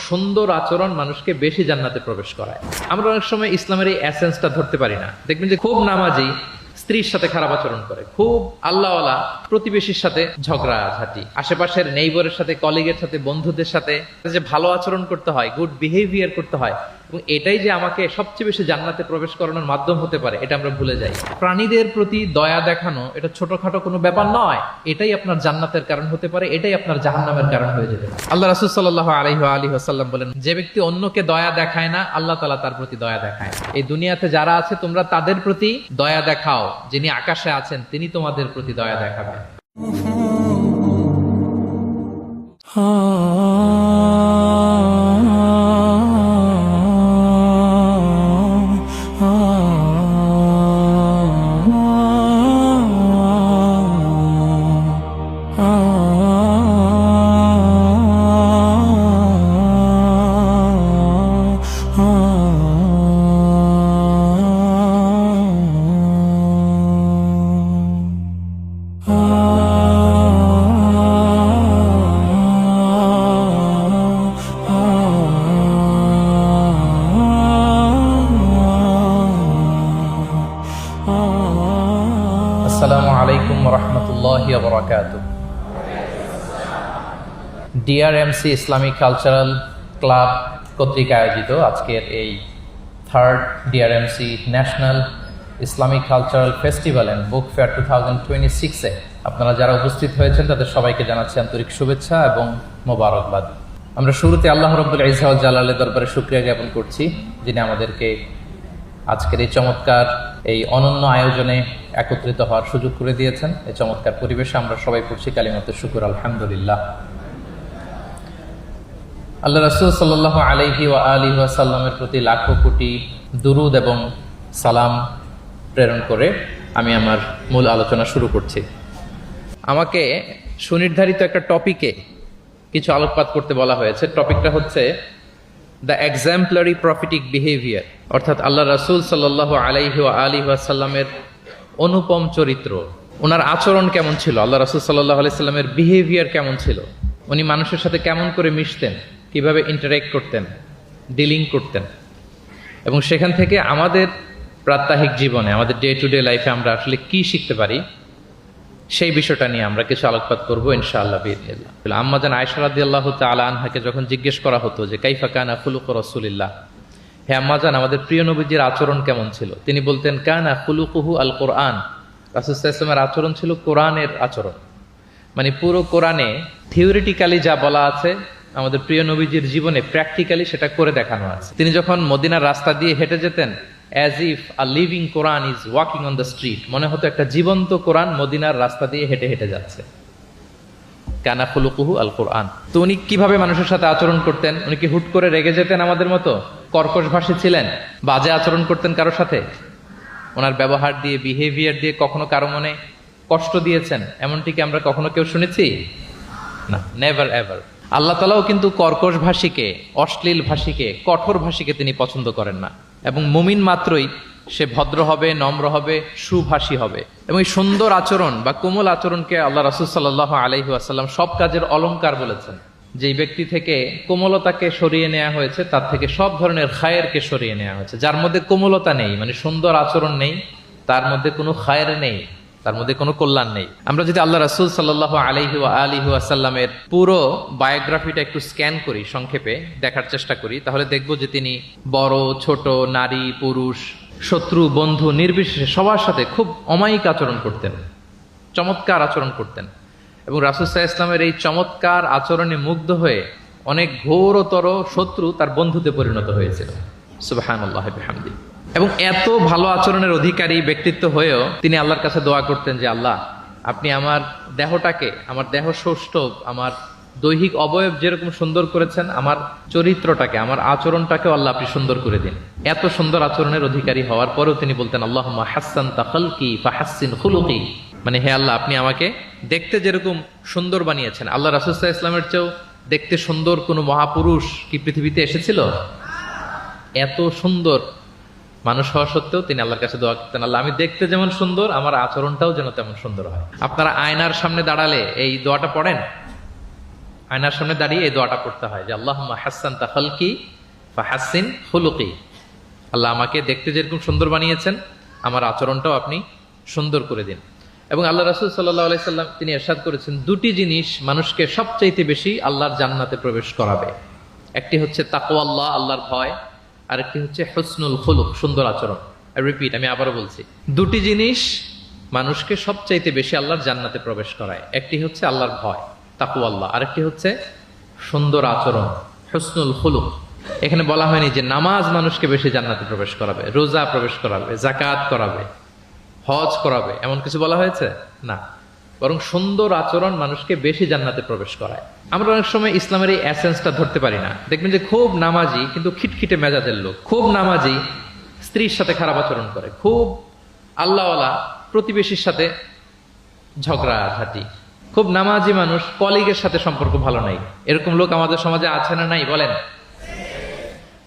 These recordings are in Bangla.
সুন্দর আচরণ মানুষকে বেশি জান্নাতে প্রবেশ করায়। আমরা অনেক সময় ইসলামের এই এসেন্সটা ধরতে পারি না। দেখবেন যে খুব নামাজি স্ত্রীর সাথে খারাপ আচরণ করে, খুব আল্লাহওয়ালা প্রতিবেশীর সাথে ঝগড়া ঝাঁটি, আশেপাশের নেইবরের সাথে, কলিগের সাথে, বন্ধুদের সাথে যে ভালো আচরণ করতে হয়, গুড বিহেভিয়ার করতে হয়, এবং এটাই যে আমাকে সবচেয়ে বেশি জান্নাতে প্রবেশ করানোর মাধ্যম হতে পারে, এটা আমরা ভুলে যাই। প্রাণীদের প্রতি দয়া দেখানো এটা ছোটখাটো কোনো ব্যাপার নয়, এটাই আপনার জান্নাতের কারণ হতে পারে, এটাই আপনার জাহান্নামের কারণ হয়ে যেতে পারে। আল্লাহ রাসূল সাল্লাল্লাহু আলাইহি ওয়াসাল্লাম বলেন, যে ব্যক্তি অন্যকে দয়া দেখায় না, আল্লাহ তাআলা তার প্রতি দয়া দেখায়। এই দুনিয়াতে যারা আছে তোমরা তাদের প্রতি দয়া দেখাও, যিনি আকাশে আছেন তিনি তোমাদের প্রতি দয়া দেখাবেন। আসসালামু আলাইকুম ওয়া রাহমাতুল্লাহি ওয়া বারাকাতুহু। ডিআরএমসি ইসলামিক কালচারাল ক্লাব কর্তৃক আয়োজিত আজকের এই third DRMC national Islamic cultural festival and book fair 2026-এ আপনারা যারা উপস্থিত হয়েছেন তাদের সবাইকে জানাচ্ছি আন্তরিক শুভেচ্ছা এবং মোবারকবাদ। আমরা শুরুতে আল্লাহ রাব্বুল ইজ্জত ওয়াল জালালের দরবারে শুকরিয়া জ্ঞাপন করছি, যিনি আমাদেরকে আজকের এই চমৎকার এই অনন্য আয়োজনে একত্রিত হওয়ার সুযোগ করে দিয়েছেন। এই চমৎকার পরিবেশে আমরা সবাই পড়ছি কালিমাতে শুকর, আলহামদুলিল্লাহ। আল্লাহ রাসূল সাল্লাল্লাহু আলাইহি ওয়া আলিহি ওয়াসাল্লামের প্রতি লাখো কোটি দুরুদ এবং সালাম প্রেরণ করে আমি আমার মূল আলোচনা শুরু করছি। আমাকে সুনির্ধারিত একটা টপিকে কিছু আলোকপাত করতে বলা হয়েছে। টপিকটা হচ্ছে দ্য এক্সাম্পলারি প্রফিটিক বিহেভিয়ার, অর্থাৎ আল্লাহ রাসূল সাল্লাল্লাহু আলাইহি ওয়া আলিহি ওয়াসাল্লামের অনুপম চরিত্র। ওনার আচরণ কেমন ছিল, আল্লাহ রাসূল সাল্লাল্লাহু আলাইহি সাল্লামের বিহেভিয়ার কেমন ছিল, উনি মানুষের সাথে কেমন করে মিশতেন, কিভাবে ইন্টারেক্ট করতেন, ডিলিং করতেন, এবং সেখান থেকে আমাদের প্রাত্যহিক জীবনে, আমাদের ডে টু ডে লাইফে আমরা আসলে কি শিখতে পারি, সেই বিষয়টা নিয়ে আমরা কিছু আলোকপাত করবো ইনশাআল্লাহ বিইذنিল্লাহ। আম্মা জান আয়েশা রাদিয়াল্লাহু তাআলা আনহাকে যখন জিজ্ঞেস করা হতো যে কাইফা কানা খুলুকু রাসূলিল্লাহ, হে আম্মা জান আমাদের প্রিয় নবীজির আচরণ কেমন ছিল, তিনি বলতেন কানা খুলুকুহু আল কোরআন, রাসূল সাল্লাল্লাহু আলাইহি ওয়াসাল্লামের আচরণ ছিল কোরআনের আচরণ। মানে পুরো কোরআনে থিওরিটিক্যালি যা বলা আছে আমাদের প্রিয় নবীজির জীবনে প্র্যাকটিক্যালি সেটা করে দেখানো আছে। তিনি যখন মদিনার রাস্তা দিয়ে হেঁটে যেতেন, as if a living Quran is walking on the street, মনে হতো একটা জীবন্ত কোরআন মদিনার রাস্তা দিয়ে হেঁটে হেঁটে যাচ্ছে। কানা খুলুকুহু আল কোরআন। তো উনি কিভাবে মানুষের সাথে আচরণ করতেন? উনি কি হুট করে রেগে যেতেন আমাদের মতো? কর্কশ ভাষী ছিলেন? বাজে আচরণ করতেন কারোর সাথে? ওনার ব্যবহার দিয়ে, বিহেভিয়ার দিয়ে কখনো কারো মনে কষ্ট দিয়েছেন এমনটি কি আমরা কখনো কেউ শুনেছি? না, নেভার এভার। আল্লাহ তাআলাও কিন্তু কর্কশ ভাষীকে, অশ্লীল ভাষীকে, কঠোর ভাষীকে তিনি পছন্দ করেন না। এবং মুমিন মাত্রই সে ভদ্র হবে, নম্র হবে, সুভাষী হবে। এবং এই সুন্দর আচরণ বা কোমল আচরণকে আল্লাহ রাসূল সাল্লাল্লাহু আলাইহি ওয়াসাল্লাম সব কাজের অলংকার বলেছেন। যেই ব্যক্তি থেকে কোমলতাকে সরিয়ে নেওয়া হয়েছে তার থেকে সব ধরনের খায়েরকে সরিয়ে নেওয়া হয়েছে। যার মধ্যে কোমলতা নেই, মানে সুন্দর আচরণ নেই, তার মধ্যে কোনো খায়ের নেই, তার মধ্যে কোনো কল্যাণ নেই। আমরা যদি আল্লাহ রাসূল সাল্লাল্লাহু আলাইহি ওয়া আলিহি ওয়াসাল্লামের পুরো বায়োগ্রাফিটা একটু স্ক্যান করি, সংক্ষেপে দেখার চেষ্টা করি, তাহলে দেখব যে তিনি বড় ছোট, নারী পুরুষ, শত্রু বন্ধু নির্বিশেষে সবার সাথে খুব অমায়িক আচরণ করতেন, চমৎকার আচরণ করতেন। এবং রাসূল সাল্লাল্লাহু আলাইহি ওয়াসাল্লামের এই চমৎকার আচরণে মুগ্ধ হয়ে অনেক ঘোরতর শত্রু তার বন্ধুতে পরিণত হয়েছিল। সুবহানাল্লাহ বিহামদিহি। এবং এত ভালো আচরণের অধিকারী ব্যক্তিত্ব হয়েও তিনি আল্লাহর কাছে দোয়া করতেন যে আল্লাহ, আপনি আমার দেহটাকে, আমার দেহ সৌষ্ঠব, আমার দৈহিক অবয়ব যেরকম সুন্দর করেছেন, আমার চরিত্রটাকে, আমার আচরণটাকেও আল্লাহ আপনি সুন্দর করে দিন। এত সুন্দর আচরণের অধিকারী হওয়ার পরেও তিনি বলতেন আল্লাহুম্মা হাসসানতা খালকি ফাহাসসিন খুলুকি, মানে হে আল্লাহ, আপনি আমাকে দেখতে যেরকম সুন্দর বানিয়েছেন। আল্লাহ রাসূল সাল্লাল্লাহু আলাইহি ওয়াসাল্লামের চেয়েও দেখতে সুন্দর কোনো মহাপুরুষ কি পৃথিবীতে এসেছিল? এত সুন্দর মানুষ হওয়া সত্ত্বেও তিনি আল্লাহর কাছে দোয়া করতেন, আল্লাহ আমি দেখতে যেমন সুন্দর, আমার আচরণটাও যেন তেমন সুন্দর হয়। আপনারা আয়নার সামনে দাঁড়ালে এই দোয়াটা পড়েন? আয়নার সামনে দাঁড়িয়ে এই দোয়াটা পড়তে হয় যে আল্লাহুম্মা হাসসানতা খালকি ফাহাসসিন খুলুকি। আল্লাহ আমাকে দেখতে যেরকম সুন্দর বানিয়েছেন, আমার আচরণটাও আপনি সুন্দর করে দিন। এবং আল্লাহ রাসূল সাল্লাল্লাহু আলাইহি সাল্লাম তিনি ইরশাদ করেছেন, দুটি জিনিস মানুষকে সবচাইতে বেশি আল্লাহর জান্নাতে প্রবেশ করাবে। একটি হচ্ছে তাকওয়াল্লাহ, আল্লাহর ভয়, আর একটি হচ্ছে হুসনুল খুলুক, সুন্দর আচরণ। রিপিট, আমি আবারও বলছি, দুটি জিনিস মানুষকে সবচাইতে বেশি আল্লাহর জান্নাতে প্রবেশ করায়। একটি হচ্ছে আল্লাহর ভয়, তাকওয়াল্লাহ, আরেকটি হচ্ছে সুন্দর আচরণ, হুসনুল খুলুক। এখানে বলা হয়নি যে নামাজ মানুষকে বেশি জান্নাতে প্রবেশ করাবে, রোজা প্রবেশ করাবে, যাকাত করাবে, হজ করাবে, এমন কিছু বলা হয়েছে না। বরং সুন্দর আচরণ মানুষকে বেশি জান্নাতে প্রবেশ করায়। আমরা অনেক সময় ইসলামের এই এসেন্সটা ধরতে পারি না। দেখবেন যে খুব নামাজি কিন্তু খিটখিটে মেজাজের লোক, খুব নামাজি স্ত্রীর সাথে খারাপ আচরণ করে, খুব আল্লাহওয়ালা প্রতিবেশীর সাথে ঝগড়াঝাটি, খুব নামাজি মানুষ কলিগের সাথে সম্পর্ক ভালো নাই। এরকম লোক আমাদের সমাজে আছে না নাই বলেন?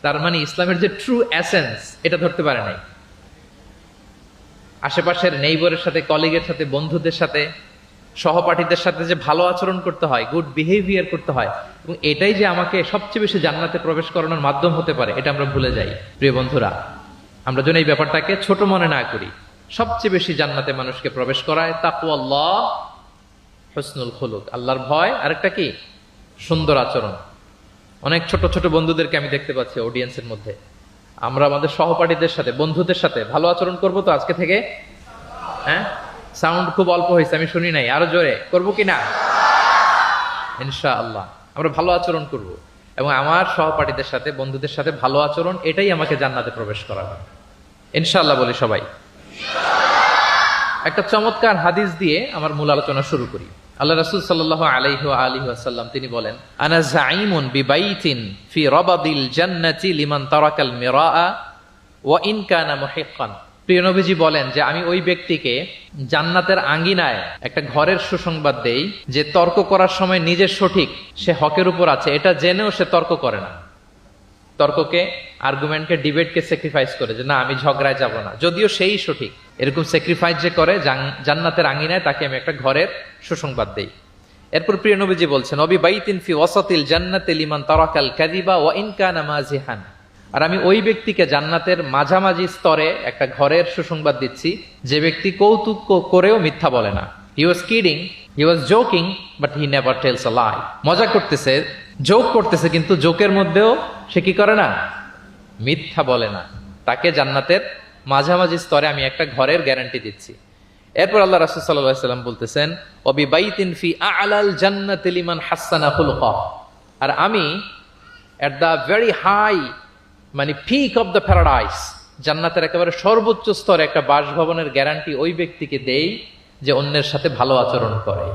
তার মানে ইসলামের যে ট্রু এসেন্স এটা ধরতে পারে নাই। আশেপাশের নেইবরের সাথে, কলিগের সাথে, বন্ধুদের সাথে, সহপাঠীদের সাথে যে ভালো আচরণ করতে হয়, গুড বিহেভিয়ার করতে হয়, এবং এটাই যে আমাকে সবচেয়ে বেশি জান্নাতে প্রবেশ করানোর মাধ্যম হতে পারে, এটা আমরা ভুলে যাই। প্রিয় বন্ধুরা, আমরা যেন এই ব্যাপারটাকে ছোট মনে না করি। সবচেয়ে বেশি জান্নাতে মানুষকে প্রবেশ করায় তাকওয়াল্লাহ, হুসনুল খুলুক, আল্লাহর ভয়, আরেকটা কি? সুন্দর আচরণ। অনেক ছোট ছোট বন্ধুদেরকে আমি দেখতে পাচ্ছি অডিয়েন্সের মধ্যে। আমরা আমাদের সহপাঠীদের সাথে, বন্ধুদের সাথে ভালো আচরণ করব তো আজকে থেকে? হ্যাঁ, সাউন্ড খুব অল্প হয়েছে, আমি শুনি নাই, আরো জোরে করবো কিনা? ইনশাআল্লাহ আমরা ভালো আচরণ করব, এবং আমার সহপাঠীদের সাথে, বন্ধুদের সাথে ভালো আচরণ, এটাই আমাকে জান্নাতে প্রবেশ করাবে ইনশাআল্লাহ। বলি সবাই। একটা চমৎকার হাদিস দিয়ে আমার মূল আলোচনা শুরু করি। আল্লাহ রাসূল সাল্লাল্লাহু আলাইহি ওয়া আলিহি ওয়াসাল্লাম তিনি বলেন, আনা যাঈমুন বিবাইতিন ফি রাবাদিল জান্নাতি লিমান তারাকাল মিরাআ ওয়া ইন কানা মুহিক্কান। প্রিয় নবীজি বলেন যে আমি ওই ব্যক্তিকে জান্নাতের আঙ্গিনায় একটা ঘরের সুসংবাদ দেই যে তর্ক করার সময় নিজের সঠিক, সে হকের উপর আছে, এটা জেনেও সে তর্ক করে না। তর্ককে, আর্গুমেন্টকে, ডিবেটকে স্যাক্রিফাইস করে যে না আমি ঝগড়ায় যাব না, যদিও সেই সঠিক। এরকম স্যাক্রিফাইস যে করে জান্নাতের আঙ্গিনায়, তাকে আমি একটা ঘরের সুসংবাদ দেই। এরপর প্রিয় নবীজি বলছেন, অবি বাইতিন ফি ওয়াসাতিল জান্নাতি লিমান তারাকাল কাযিবা ওয়া ইন কানা মাজিহান। আর আমি ওই ব্যক্তিকে জান্নাতের মাঝামাঝি স্তরে একটা ঘরের সুসংবাদ দিচ্ছি যে ব্যক্তি কৌতুক করেও মিথ্যা বলে না। He was kidding, he was joking, but he never tells a lie. মজা করতেছে, জোক করতেছে, কিন্তু জোকের মধ্যেও সে কি করে না? মিথ্যা বলে না। তাকে জান্নাতের মাঝামাঝি স্তরে আমি একটা ঘরের গ্যারান্টি দিচ্ছি। এরপর আল্লাহ রাসূল সাল্লাল্লাহু আলাইহি ওয়াসাল্লাম বলতেছেন, ওয়াবি বাইতিন ফি আ'লাল জান্নাতি লিমান হাসানা খুলুকা। আর আমি এট দ্য ভেরি হাই, মানে পিক অফ দ্য প্যারাডাইস, জান্নাতের একেবারে সর্বোচ্চ স্তরে একটা বাসভবনের গ্যারান্টি ওই ব্যক্তিকে দেই যে অন্যের সাথে ভালো আচরণ করে।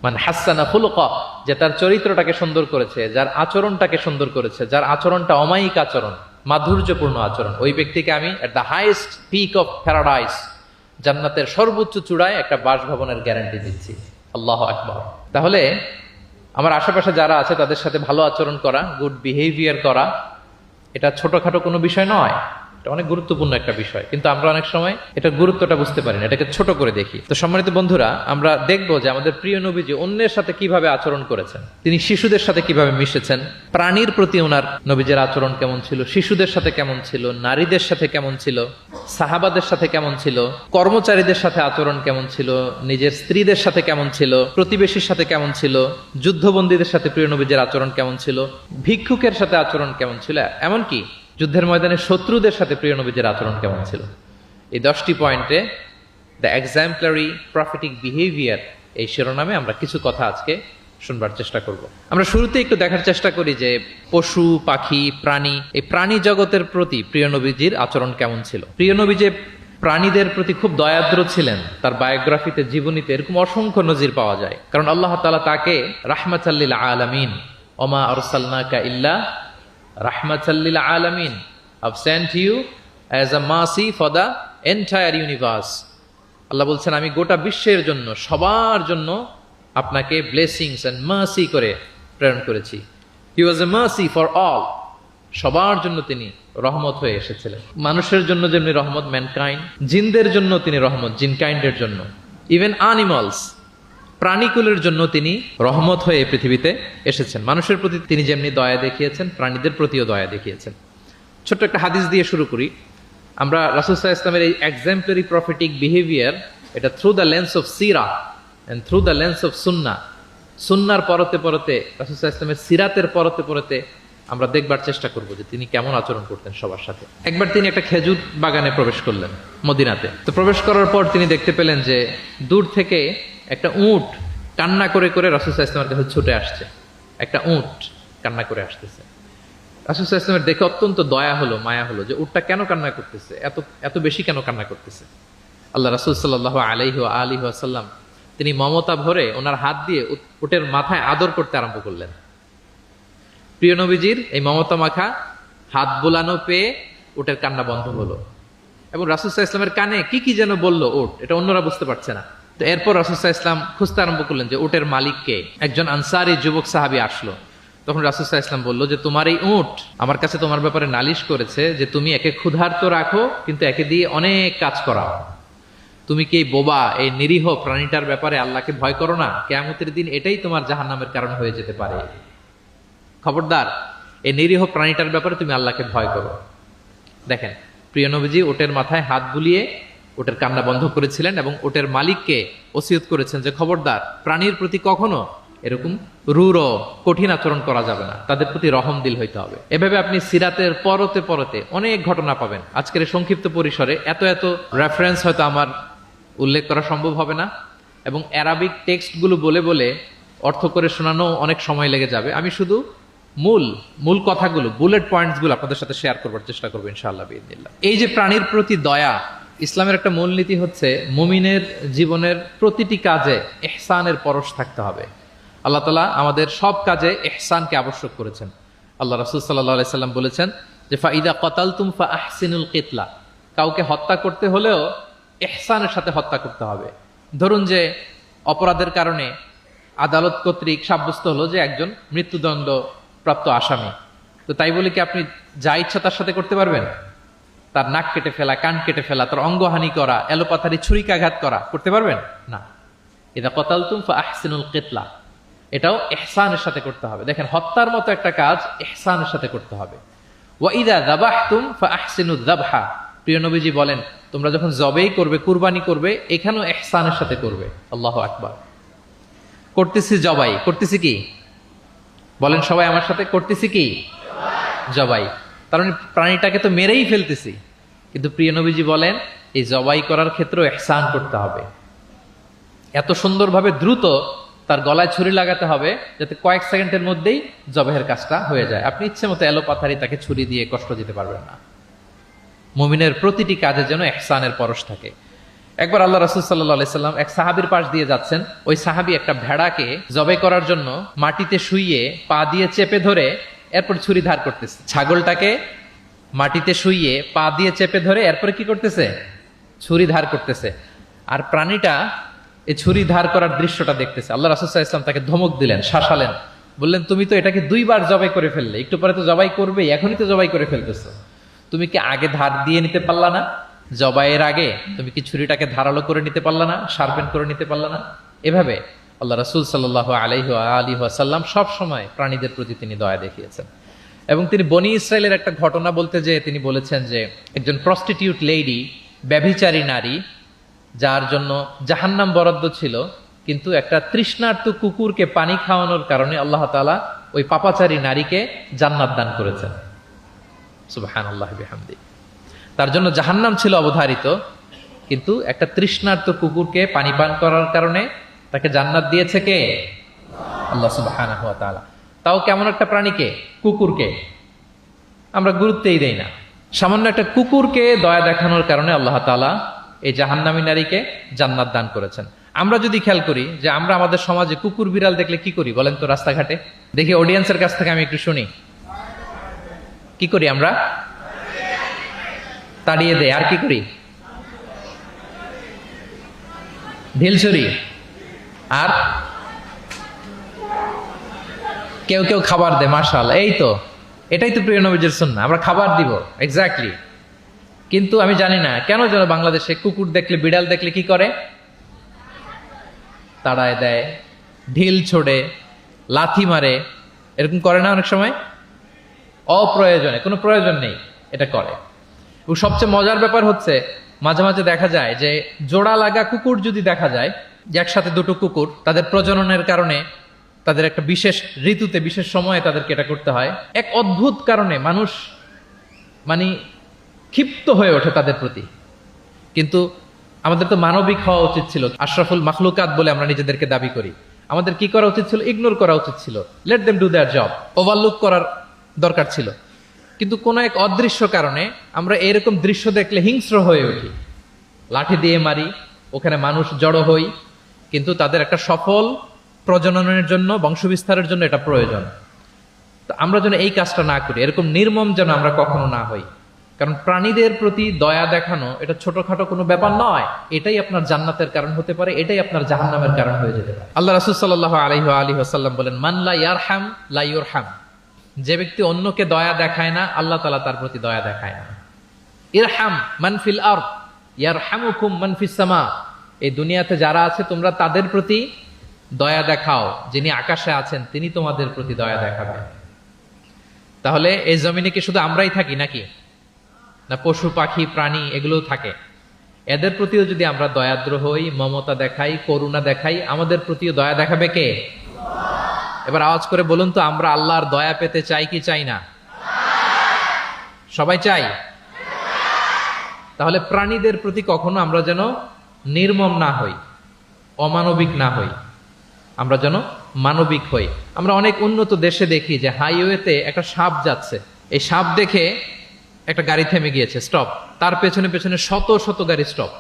মানে হাসানা খুলুকা, যে তার চরিত্রটাকে সুন্দর করেছে, যার আচরণটাকে সুন্দর করেছে, যার আচরণটা অমায়িক আচরণ, মাধুর্যপূর্ণ আচরণ, ওই ব্যক্তিকে আমি at the highest peak of paradise, জান্নাতের সর্বোচ্চ চূড়ায় একটা বাসভবনের গ্যারান্টি দিচ্ছি। আল্লাহু আকবার। তাহলে আমার আশেপাশে যারা আছে তাদের সাথে ভালো আচরণ করা, গুড বিহেভিয়ার করা, এটা ছোটখাটো কোনো বিষয় নয়, এটা অনেক গুরুত্বপূর্ণ একটা বিষয়। কিন্তু আমরা অনেক সময় এটার গুরুত্বটা বুঝতে পারি না, এটাকে ছোট করে দেখি। তো সম্মানিত বন্ধুরা, আমরা দেখবো যে আমাদের প্রিয় নবীজি অন্যের সাথে কিভাবে আচরণ করেছেন। তিনি শিশুদের সাথে কিভাবে মিশেছেন, প্রাণীর প্রতি ওনার নবীজের আচরণ কেমন ছিল, শিশুদের সাথে কেমন ছিল, নারীদের সাথে কেমন ছিল, সাহাবাদের সাথে কেমন ছিল, কর্মচারীদের সাথে আচরণ কেমন ছিল, নিজের স্ত্রীদের সাথে কেমন ছিল, প্রতিবেশীর সাথে কেমন ছিল, যুদ্ধবন্দীদের সাথে প্রিয় নবীজের আচরণ কেমন ছিল, ভিক্ষুকের সাথে আচরণ কেমন ছিল, এমনকি যুদ্ধের ময়দানে শত্রুদের সাথে প্রিয় নবীজের আচরণ কেমন ছিল। এই 10টি পয়েন্টে দ্য এক্সাম্পলারি প্রফেটিক বিহেভিয়ার এই শিরোনামে আমরা কিছু কথা আজকে শুনবার চেষ্টা করব। আমরা শুরুতে একটু দেখার চেষ্টা করি যে পশু, পাখি, প্রাণী, এই প্রাণী জগতের প্রতি প্রিয় নবীজির আচরণ কেমন ছিল। প্রিয় নবী যে প্রাণীদের প্রতি খুব দয়াদ্র ছিলেন, তার বায়োগ্রাফিতে, জীবনীতে এরকম অসংখ্য নজির পাওয়া যায়। কারণ আল্লাহ তাআলা তাকে রাহমাতাল লিল আলামিন, ওমা আরসালনাকা ইল্লা রাহমাতাল লিল আলামিন, I've sent you as a mercy for the entire universe। আল্লাহ বলছেন আমি গোটা বিশ্বের জন্য, সবার জন্য আপনাকে ব্লেসিংস এন্ড মার্সি করে প্রেরণ করেছি। He was a mercy for all, সবার জন্য তিনি রহমত হয়ে এসেছিলেন। মানুষের জন্য যেমনি রহমত, ম্যানকাইন্ড, জিনদের জন্য তিনি রহমত, জিনকাইন্ডের জন্য, ইভেন অ্যানিমালস, প্রাণীকুলের জন্য তিনি রহমত হয়ে এই পৃথিবীতে এসেছেন। মানুষের প্রতি তিনি যেমনি দয়া দেখিয়েছেন, প্রাণীদের প্রতিও দয়া দেখিয়েছেন। ছোট্ট একটা হাদিস দিয়ে শুরু করি। আমরা রাসূল সাল্লাল্লাহু আলাইহি ওয়াসাল্লামের এই এক্সাম্পলারি প্রফেটিক বিহেভিয়ার, এটা থ্রু দ্য লেন্স অফ সিরা and through the lens of সুন্নাহ, সুন্নাহর পরতে পরতে, রাসূল সাল্লাল্লাহু আলাইহি ওয়াসাল্লামের সিরাতের পরতে পরতে আমরা দেখবার চেষ্টা করব যে তিনি কেমন আচরণ করতেন সবার সাথে। একবার তিনি একটা খেজুর বাগানে প্রবেশ করলেন মদিনাতে। তো প্রবেশ করার পর তিনি দেখতে পেলেন যে দূর থেকে একটা উট কান্না করে করে রাসূল সাল্লাল্লাহু আলাইহি ওয়াসাল্লামের কাছে ছুটে আসছে। একটা উট কান্না করে আসতেছে। রাসূল সাল্লাল্লাহু আলাইহি ওয়াসাল্লামের দেখে অত্যন্ত দয়া হলো, মায়া হলো যে উটটা কেন কান্না করতেছে, এত এত বেশি কেন কান্না করতেছে। আল্লাহ রাসূল সাল্লাল্লাহু আলাইহি ওয়াসাল্লাম তিনি মমতা ভরে ওনার হাত দিয়ে উটের মাথায় আদর করতে আরম্ভ করলেন। প্রিয় নবীজির এই মমতা মাখা হাত বোলানো পেয়ে উটের কান্না বন্ধ হলো এবং রাসূল সাল্লাল্লাহু আলাইহি ওয়াসাল্লামের কানে কি কি যেন বললো উট, এটা অন্যরা বুঝতে পারছে না। তো এরপর রাসূল সাল্লাল্লাহু আলাইহি ওয়াসাল্লাম খুঁজতে আরম্ভ করলেন যে উটের মালিক কে। একজন আনসারী যুবক সাহাবী আসলো। তখন রাসূল সাল্লাল্লাহু আলাইহি ওয়াসাল্লাম বললো যে তোমার এই উট আমার কাছে তোমার ব্যাপারে নালিশ করেছে যে তুমি একে ক্ষুধার্ত রাখো কিন্তু একে দিয়ে অনেক কাজ করাও। তুমি কি এই বোবা, এই নিরীহ প্রাণীটার ব্যাপারে আল্লাহকে ভয় করো না? কিয়ামতের দিন এটাই তোমার জাহান্নামের কারণ হয়ে যেতে পারে। খবরদার, এই নিরীহ প্রাণীটার ব্যাপারে তুমি আল্লাহকে ভয় করো। দেখেন, প্রিয় নবীজি ওটের মাথায় হাত বুলিয়ে ওটের কান্না বন্ধ করেছিলেন এবং ওটের মালিককে ওসিয়ত করেছেন যে খবরদার, প্রাণীর প্রতি কখনো এরকম রূঢ় কঠিন আচরণ করা যাবে না, তাদের প্রতি রহম দিল হইতে হবে। এভাবে আপনি সিরাতের পরতে পরতে অনেক ঘটনা পাবেন। আজকের এই সংক্ষিপ্ত পরিসরে এত এত রেফারেন্স হয়তো আমার উল্লেখ করা সম্ভব হবে না এবং অ্যারাবিক টেক্সটগুলো বলে বলে অর্থ করে শোনানো অনেক সময় লেগে যাবে। আমি শুধু মূল কথাগুলো, বুলেট পয়েন্টসগুলো আপনাদের সাথে শেয়ার করবার চেষ্টা করবো ইনশাআল্লাহ বিইذনিল্লাহ। এই যে প্রাণীর প্রতি দয়া, ইসলামের একটা মূলনীতি হচ্ছে মুমিনের জীবনের প্রতিটি কাজে ইহসানের পরশ থাকতে হবে। আল্লাহ তাআলা আমাদের সব কাজে ইহসানকে আবশ্যক করেছেন। আল্লাহ রাসূল সাল্লাল্লাহু আলাইহি সাল্লাম বলেছেন যে ফাইদা কাতালতুম ফাআহসিনুল কিতলা, কাউকে হত্যা করতে হলেও ইহসানের সাথে হত্যা করতে হবে। ধরুন যে অপরাধের কারণে আদালত কর্তৃক সাব্যস্ত হলো যে একজন মৃত্যুদণ্ড প্রাপ্ত আসামি, তো তাই বলে কি আপনি যা ইচ্ছা তার সাথে করতে পারবেন? তার নাক কেটে ফেলা, কান কেটে ফেলা, তার অঙ্গহানি করা, এলোপাথারি ছুরিকাঘাত করা করতে পারবেন না। ইদা কাতালতুম ফাআহসিনুল কিতলা, এটাও ইহসানের সাথে করতে হবে। দেখেন, হত্যার মতো একটা কাজ ইহসানের সাথে করতে হবে। ওয়া ইদা যাবাহতুম ফাআহসিনুয যাবহা, প্রিয় নবীজি বলেন তোমরা যখন জবেই করবে, কুরবানি করবে, এখানেও ইহসানের সাথে করবে। আল্লাহু আকবার। করতেছি জবাই, করতেছি কি বলেন সবাই আমার সাথে, করতেছি কি জবাই। তার মানে প্রাণীটাকে তো মেরেই ফেলতেছি, কিন্তু প্রিয় নবীজি বলেন এই জবাই করার ক্ষেত্রেও ইহসান করতে হবে। এত সুন্দরভাবে দ্রুত তার গলায় ছুরি লাগাতে হবে যাতে কয়েক সেকেন্ডের মধ্যেই জবাইয়ের কাজটা হয়ে যায়। আপনি ইচ্ছে মতো এলোপাথারি তাকে ছুরি দিয়ে কষ্ট দিতে পারবেন না। মুমিনের প্রতিটি কাজে যেন ইহসানের পরশ থাকে। একবার আল্লাহ রাসূল সাল্লাল্লাহু আলাইহি সাল্লাম এক সাহাবীর পাশ দিয়ে যাচ্ছেন। ওই সাহাবী একটা ভেড়াকে জবাই করার জন্য মাটিতে শুইয়ে পা দিয়ে চেপে ধরে এরপর ছুরি ধার করতেছে। ছাগলটাকে মাটিতে শুইয়ে পা দিয়ে চেপে ধরে এরপরে কি করতেছে? ছুরি ধার করতেছে। আর প্রাণীটা এই ছুরি ধার করার দৃশ্যটা দেখতেছে। আল্লাহ রাসূল সাল্লাল্লাহু আলাইহি ওয়াসাল্লাম তাকে ধমক দিলেন, শাসালেন, বললেন তুমি তো এটাকে 2 বার জবাই করে ফেললে, একটু পরে তো জবাই করবেই, এখনই তো জবাই করে ফেলতেছো। তুমি কি আগে ধার দিয়ে নিতে পারলা না? জবাইয়ের আগে তুমি কি ছুরিটাকে ধারালো করে নিতে পারলা না? শার্পেন করে নিতে পারলা না? এভাবে আল্লাহ রাসূল সাল্লাল্লাহু আলাইহি ওয়াসাল্লাম সব সময় প্রাণীদের প্রতি তিনি দয়া দেখিয়েছেন। এবং তিনি বনি ইসরায়েলের একটা ঘটনা বলতে যেয়ে তিনি বলেছেন যে একজন প্রস্টিটিউট লেডি, ব্যভিচারী নারী, যার জন্য জাহান্নাম বরাদ্দ ছিল, কিন্তু একটা তৃষ্ণার্ত কুকুরকে পানি খাওয়ানোর কারণে আল্লাহ তাআলা ওই পাপাচারী নারীকে জান্নাত দান করেছেন। সুবহানাল্লাহি ওয়া বিহামদিহি। তার জন্য জাহান্নাম ছিল অবধারিত, কিন্তু একটা তৃষ্ণার্ত কুকুরকে পানি পান করার কারণে তাকে জান্নাত দিয়েছে কে? আল্লাহ সুবহানাহু ওয়া তাআলা। তাও কেমন একটা প্রাণীকে? কুকুরকে। আমরা গুরুত্বই দেই না। সামান্য একটা কুকুরকে দয়া দেখানোর কারণে আল্লাহ তাআলা এই জাহান্নামী নারীকে জান্নাত দান করেছেন। আমরা যদি খেয়াল করি যে আমরা আমাদের সমাজে কুকুর বিড়াল দেখলে কি করি বলেন তো? রাস্তাঘাটে দেখি, অডিয়েন্সের কাছ থেকে আমি একটু শুনি, কি করি আমরা? তাড়িয়ে দেয়। আর কি করি? ঢিল ছুরি। আর কেউ কেউ খাবার দেয়। মাশাআল্লাহ, এই তো, এটাই তো প্রিয় নবীজির সুন্নাহ, আমরা খাবার দিব। এক্স্যাক্টলি। কিন্তু আমি জানি না কেন যেন বাংলাদেশে কুকুর দেখলে, বিড়াল দেখলে কি করে? তাড়ায় দেয়, ঢিল ছোড়ে, লাথি মারে, এরকম করে না অনেক সময়? অপ্রয়োজনে, কোনো প্রয়োজন নেই এটা করে। এবং সবচেয়ে মজার ব্যাপার হচ্ছে মাঝে মাঝে দেখা যায় যে জোড়া লাগা কুকুর যদি দেখা যায়, যে একসাথে দুটো কুকুর, তাদের প্রজননের কারণে তাদের একটা বিশেষ ঋতুতে বিশেষ সময়ে তাদেরকে এটা করতে হয়, এক অদ্ভুত কারণে মানুষ মানে ক্ষিপ্ত হয়ে ওঠে তাদের প্রতি। কিন্তু আমাদের তো মানবিক হওয়া উচিত ছিল, আশরাফুল মাখলুকাত বলে আমরা নিজেদেরকে দাবি করি। আমাদের কি করা উচিত ছিল? ইগনোর করা উচিত ছিল, let them do there job, overlook করার দরকার ছিল। কিন্তু কোনো এক অদৃশ্য কারণে আমরা এরকম দৃশ্য দেখলে হিংস্র হয়ে উঠি, লাঠি দিয়ে মারি, ওখানে মানুষ জড়ো হই। কিন্তু তাদের একটা সফল প্রজননের জন্য, বংশবিস্তারের জন্য এটা প্রয়োজন। তো আমরা যেন এই কাজটা না করি, এরকম নির্মম যেন আমরা কখনো না হই। কারণ প্রাণীদের প্রতি দয়া দেখানো এটা ছোটখাটো কোনো ব্যাপার নয়, এটাই আপনার জান্নাতের কারণ হতে পারে, এটাই আপনার জাহান্নামের কারণ হয়ে যেতে পারে। আল্লাহ রাসূল সাল্লাল্লাহু আলাইহি ওয়াসাল্লাম বলেন, মান লা ইয়ারহাম লা ইউরহাম। যে ব্যক্তি অন্যকে দয়া দেখায় না, আল্লাহ তাআলা তার প্রতি দয়া দেখায় না। ইরহাম মান ফিল আরদ ইয়ারহামুকুম মান ফিস সামা। এই দুনিয়াতে যারা আছে তোমরা তাদের প্রতি দয়া দেখাও, যিনি আকাশে আছেন তিনি তোমাদের প্রতি দয়া দেখাবেন। তাহলে এই জমিনে কি শুধু আমরাই থাকি নাকি? না পশু পাখি প্রাণী এগুলোও থাকে? এদের প্রতিও যদি আমরা দয়াদ্র হই, মমতা দেখাই, করুণা দেখাই, আমাদের প্রতিও দয়া দেখাবে কে? এবার আওয়াজ করে বলুন তো, আমরা আল্লাহর দয়া পেতে চাই কি চাই না? সবাই চাই। তাহলে প্রাণীদের প্রতি কখনো আমরা যেন নির্মম না হই, অমানবিক না হই, আমরা যেন মানবিক হই। আমরা অনেক উন্নত দেশে দেখি যে হাইওয়েতে একটা সাপ যাচ্ছে, এই সাপ দেখে একটা গাড়ি থেমে গিয়েছে, স্টপ। তার পেছনে পেছনে শত শত গাড়ি স্টপ।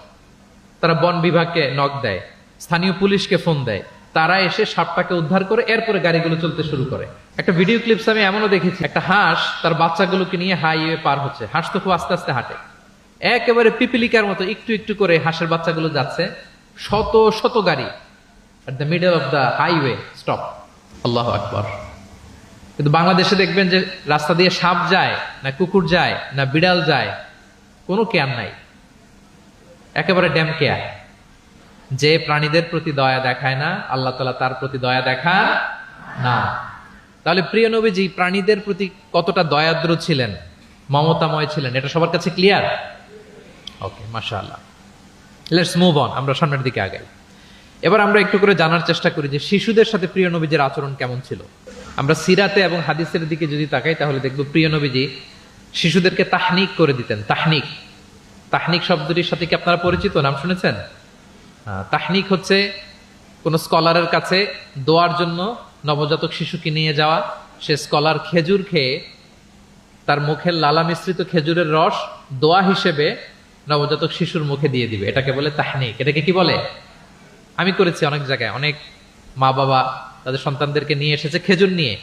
তারা বন বিভাগকে নক দেয়, স্থানীয় পুলিশকে ফোন দেয়, তারা এসে সাপটাকে উদ্ধার করে এরপরে গাড়িগুলো চলতে শুরু করে। একটা ভিডিও ক্লিপস আমি এমনও দেখেছি, একটা হাঁস তার বাচ্চাগুলোকে নিয়ে হাইওয়ে পার হচ্ছে। হাঁস তো খুব আস্তে আস্তে হাঁটে, একেবারে পিপিলিকার মতো একটু একটু করে হাঁসের বাচ্চাগুলো যাচ্ছে, শত শত গাড়ি at the middle of the highway stop. আল্লাহু আকবার। কিন্তু বাংলাদেশে দেখবেন যে রাস্তা দিয়ে সাপ যায় না, কুকুর যায় না, বিড়াল যায়, কোনো কেয়ার নাই, একেবারে ড্যাম কেয়ার। যে প্রাণীদের প্রতি দয়া দেখায় না, আল্লাহ তাআলা তার প্রতি দয়া দেখান না। তাহলে প্রিয় নবীজি প্রাণীদের প্রতি কতটা দয়াদ্র ছিলেন, মমতাময় ছিলেন, এটা সবার কাছে ক্লিয়ার? ওকে, মাশাআল্লাহ। লেটস মুভ অন, আমরা সামনের দিকে আগাই। এবার আমরা একটু করে জানার চেষ্টা করি যে শিশুদের সাথে প্রিয় নবীজির আচরণ কেমন ছিল। আমরা সিরাতে এবং হাদিসের দিকে যদি তাকাই তাহলে দেখব প্রিয় নবীজি শিশুদেরকে তাহনিক করে দিতেন। তাহনিক, তাহনিক শব্দটির সাথে কি আপনারা পরিচিত? নাম শুনেছেন? তাহনিক হচ্ছে কোন স্কলারের কাছে দোয়ার জন্য নবজাতক শিশুকে নিয়ে যাওয়া, সে স্কলার খেজুর খেয়ে তার মুখের লালা মিশ্রিত খেজুরের রস দোয়া হিসেবে নবজাতক শিশুর মুখে দিয়ে দিবে, এটাকে বলে তাহনিক। এটাকে কি বলে? আমি করেছি অনেক জায়গায়, অনেক মা বাবা তাদের সন্তানদেরকে নিয়ে এসেছে খেজুর নিয়ে,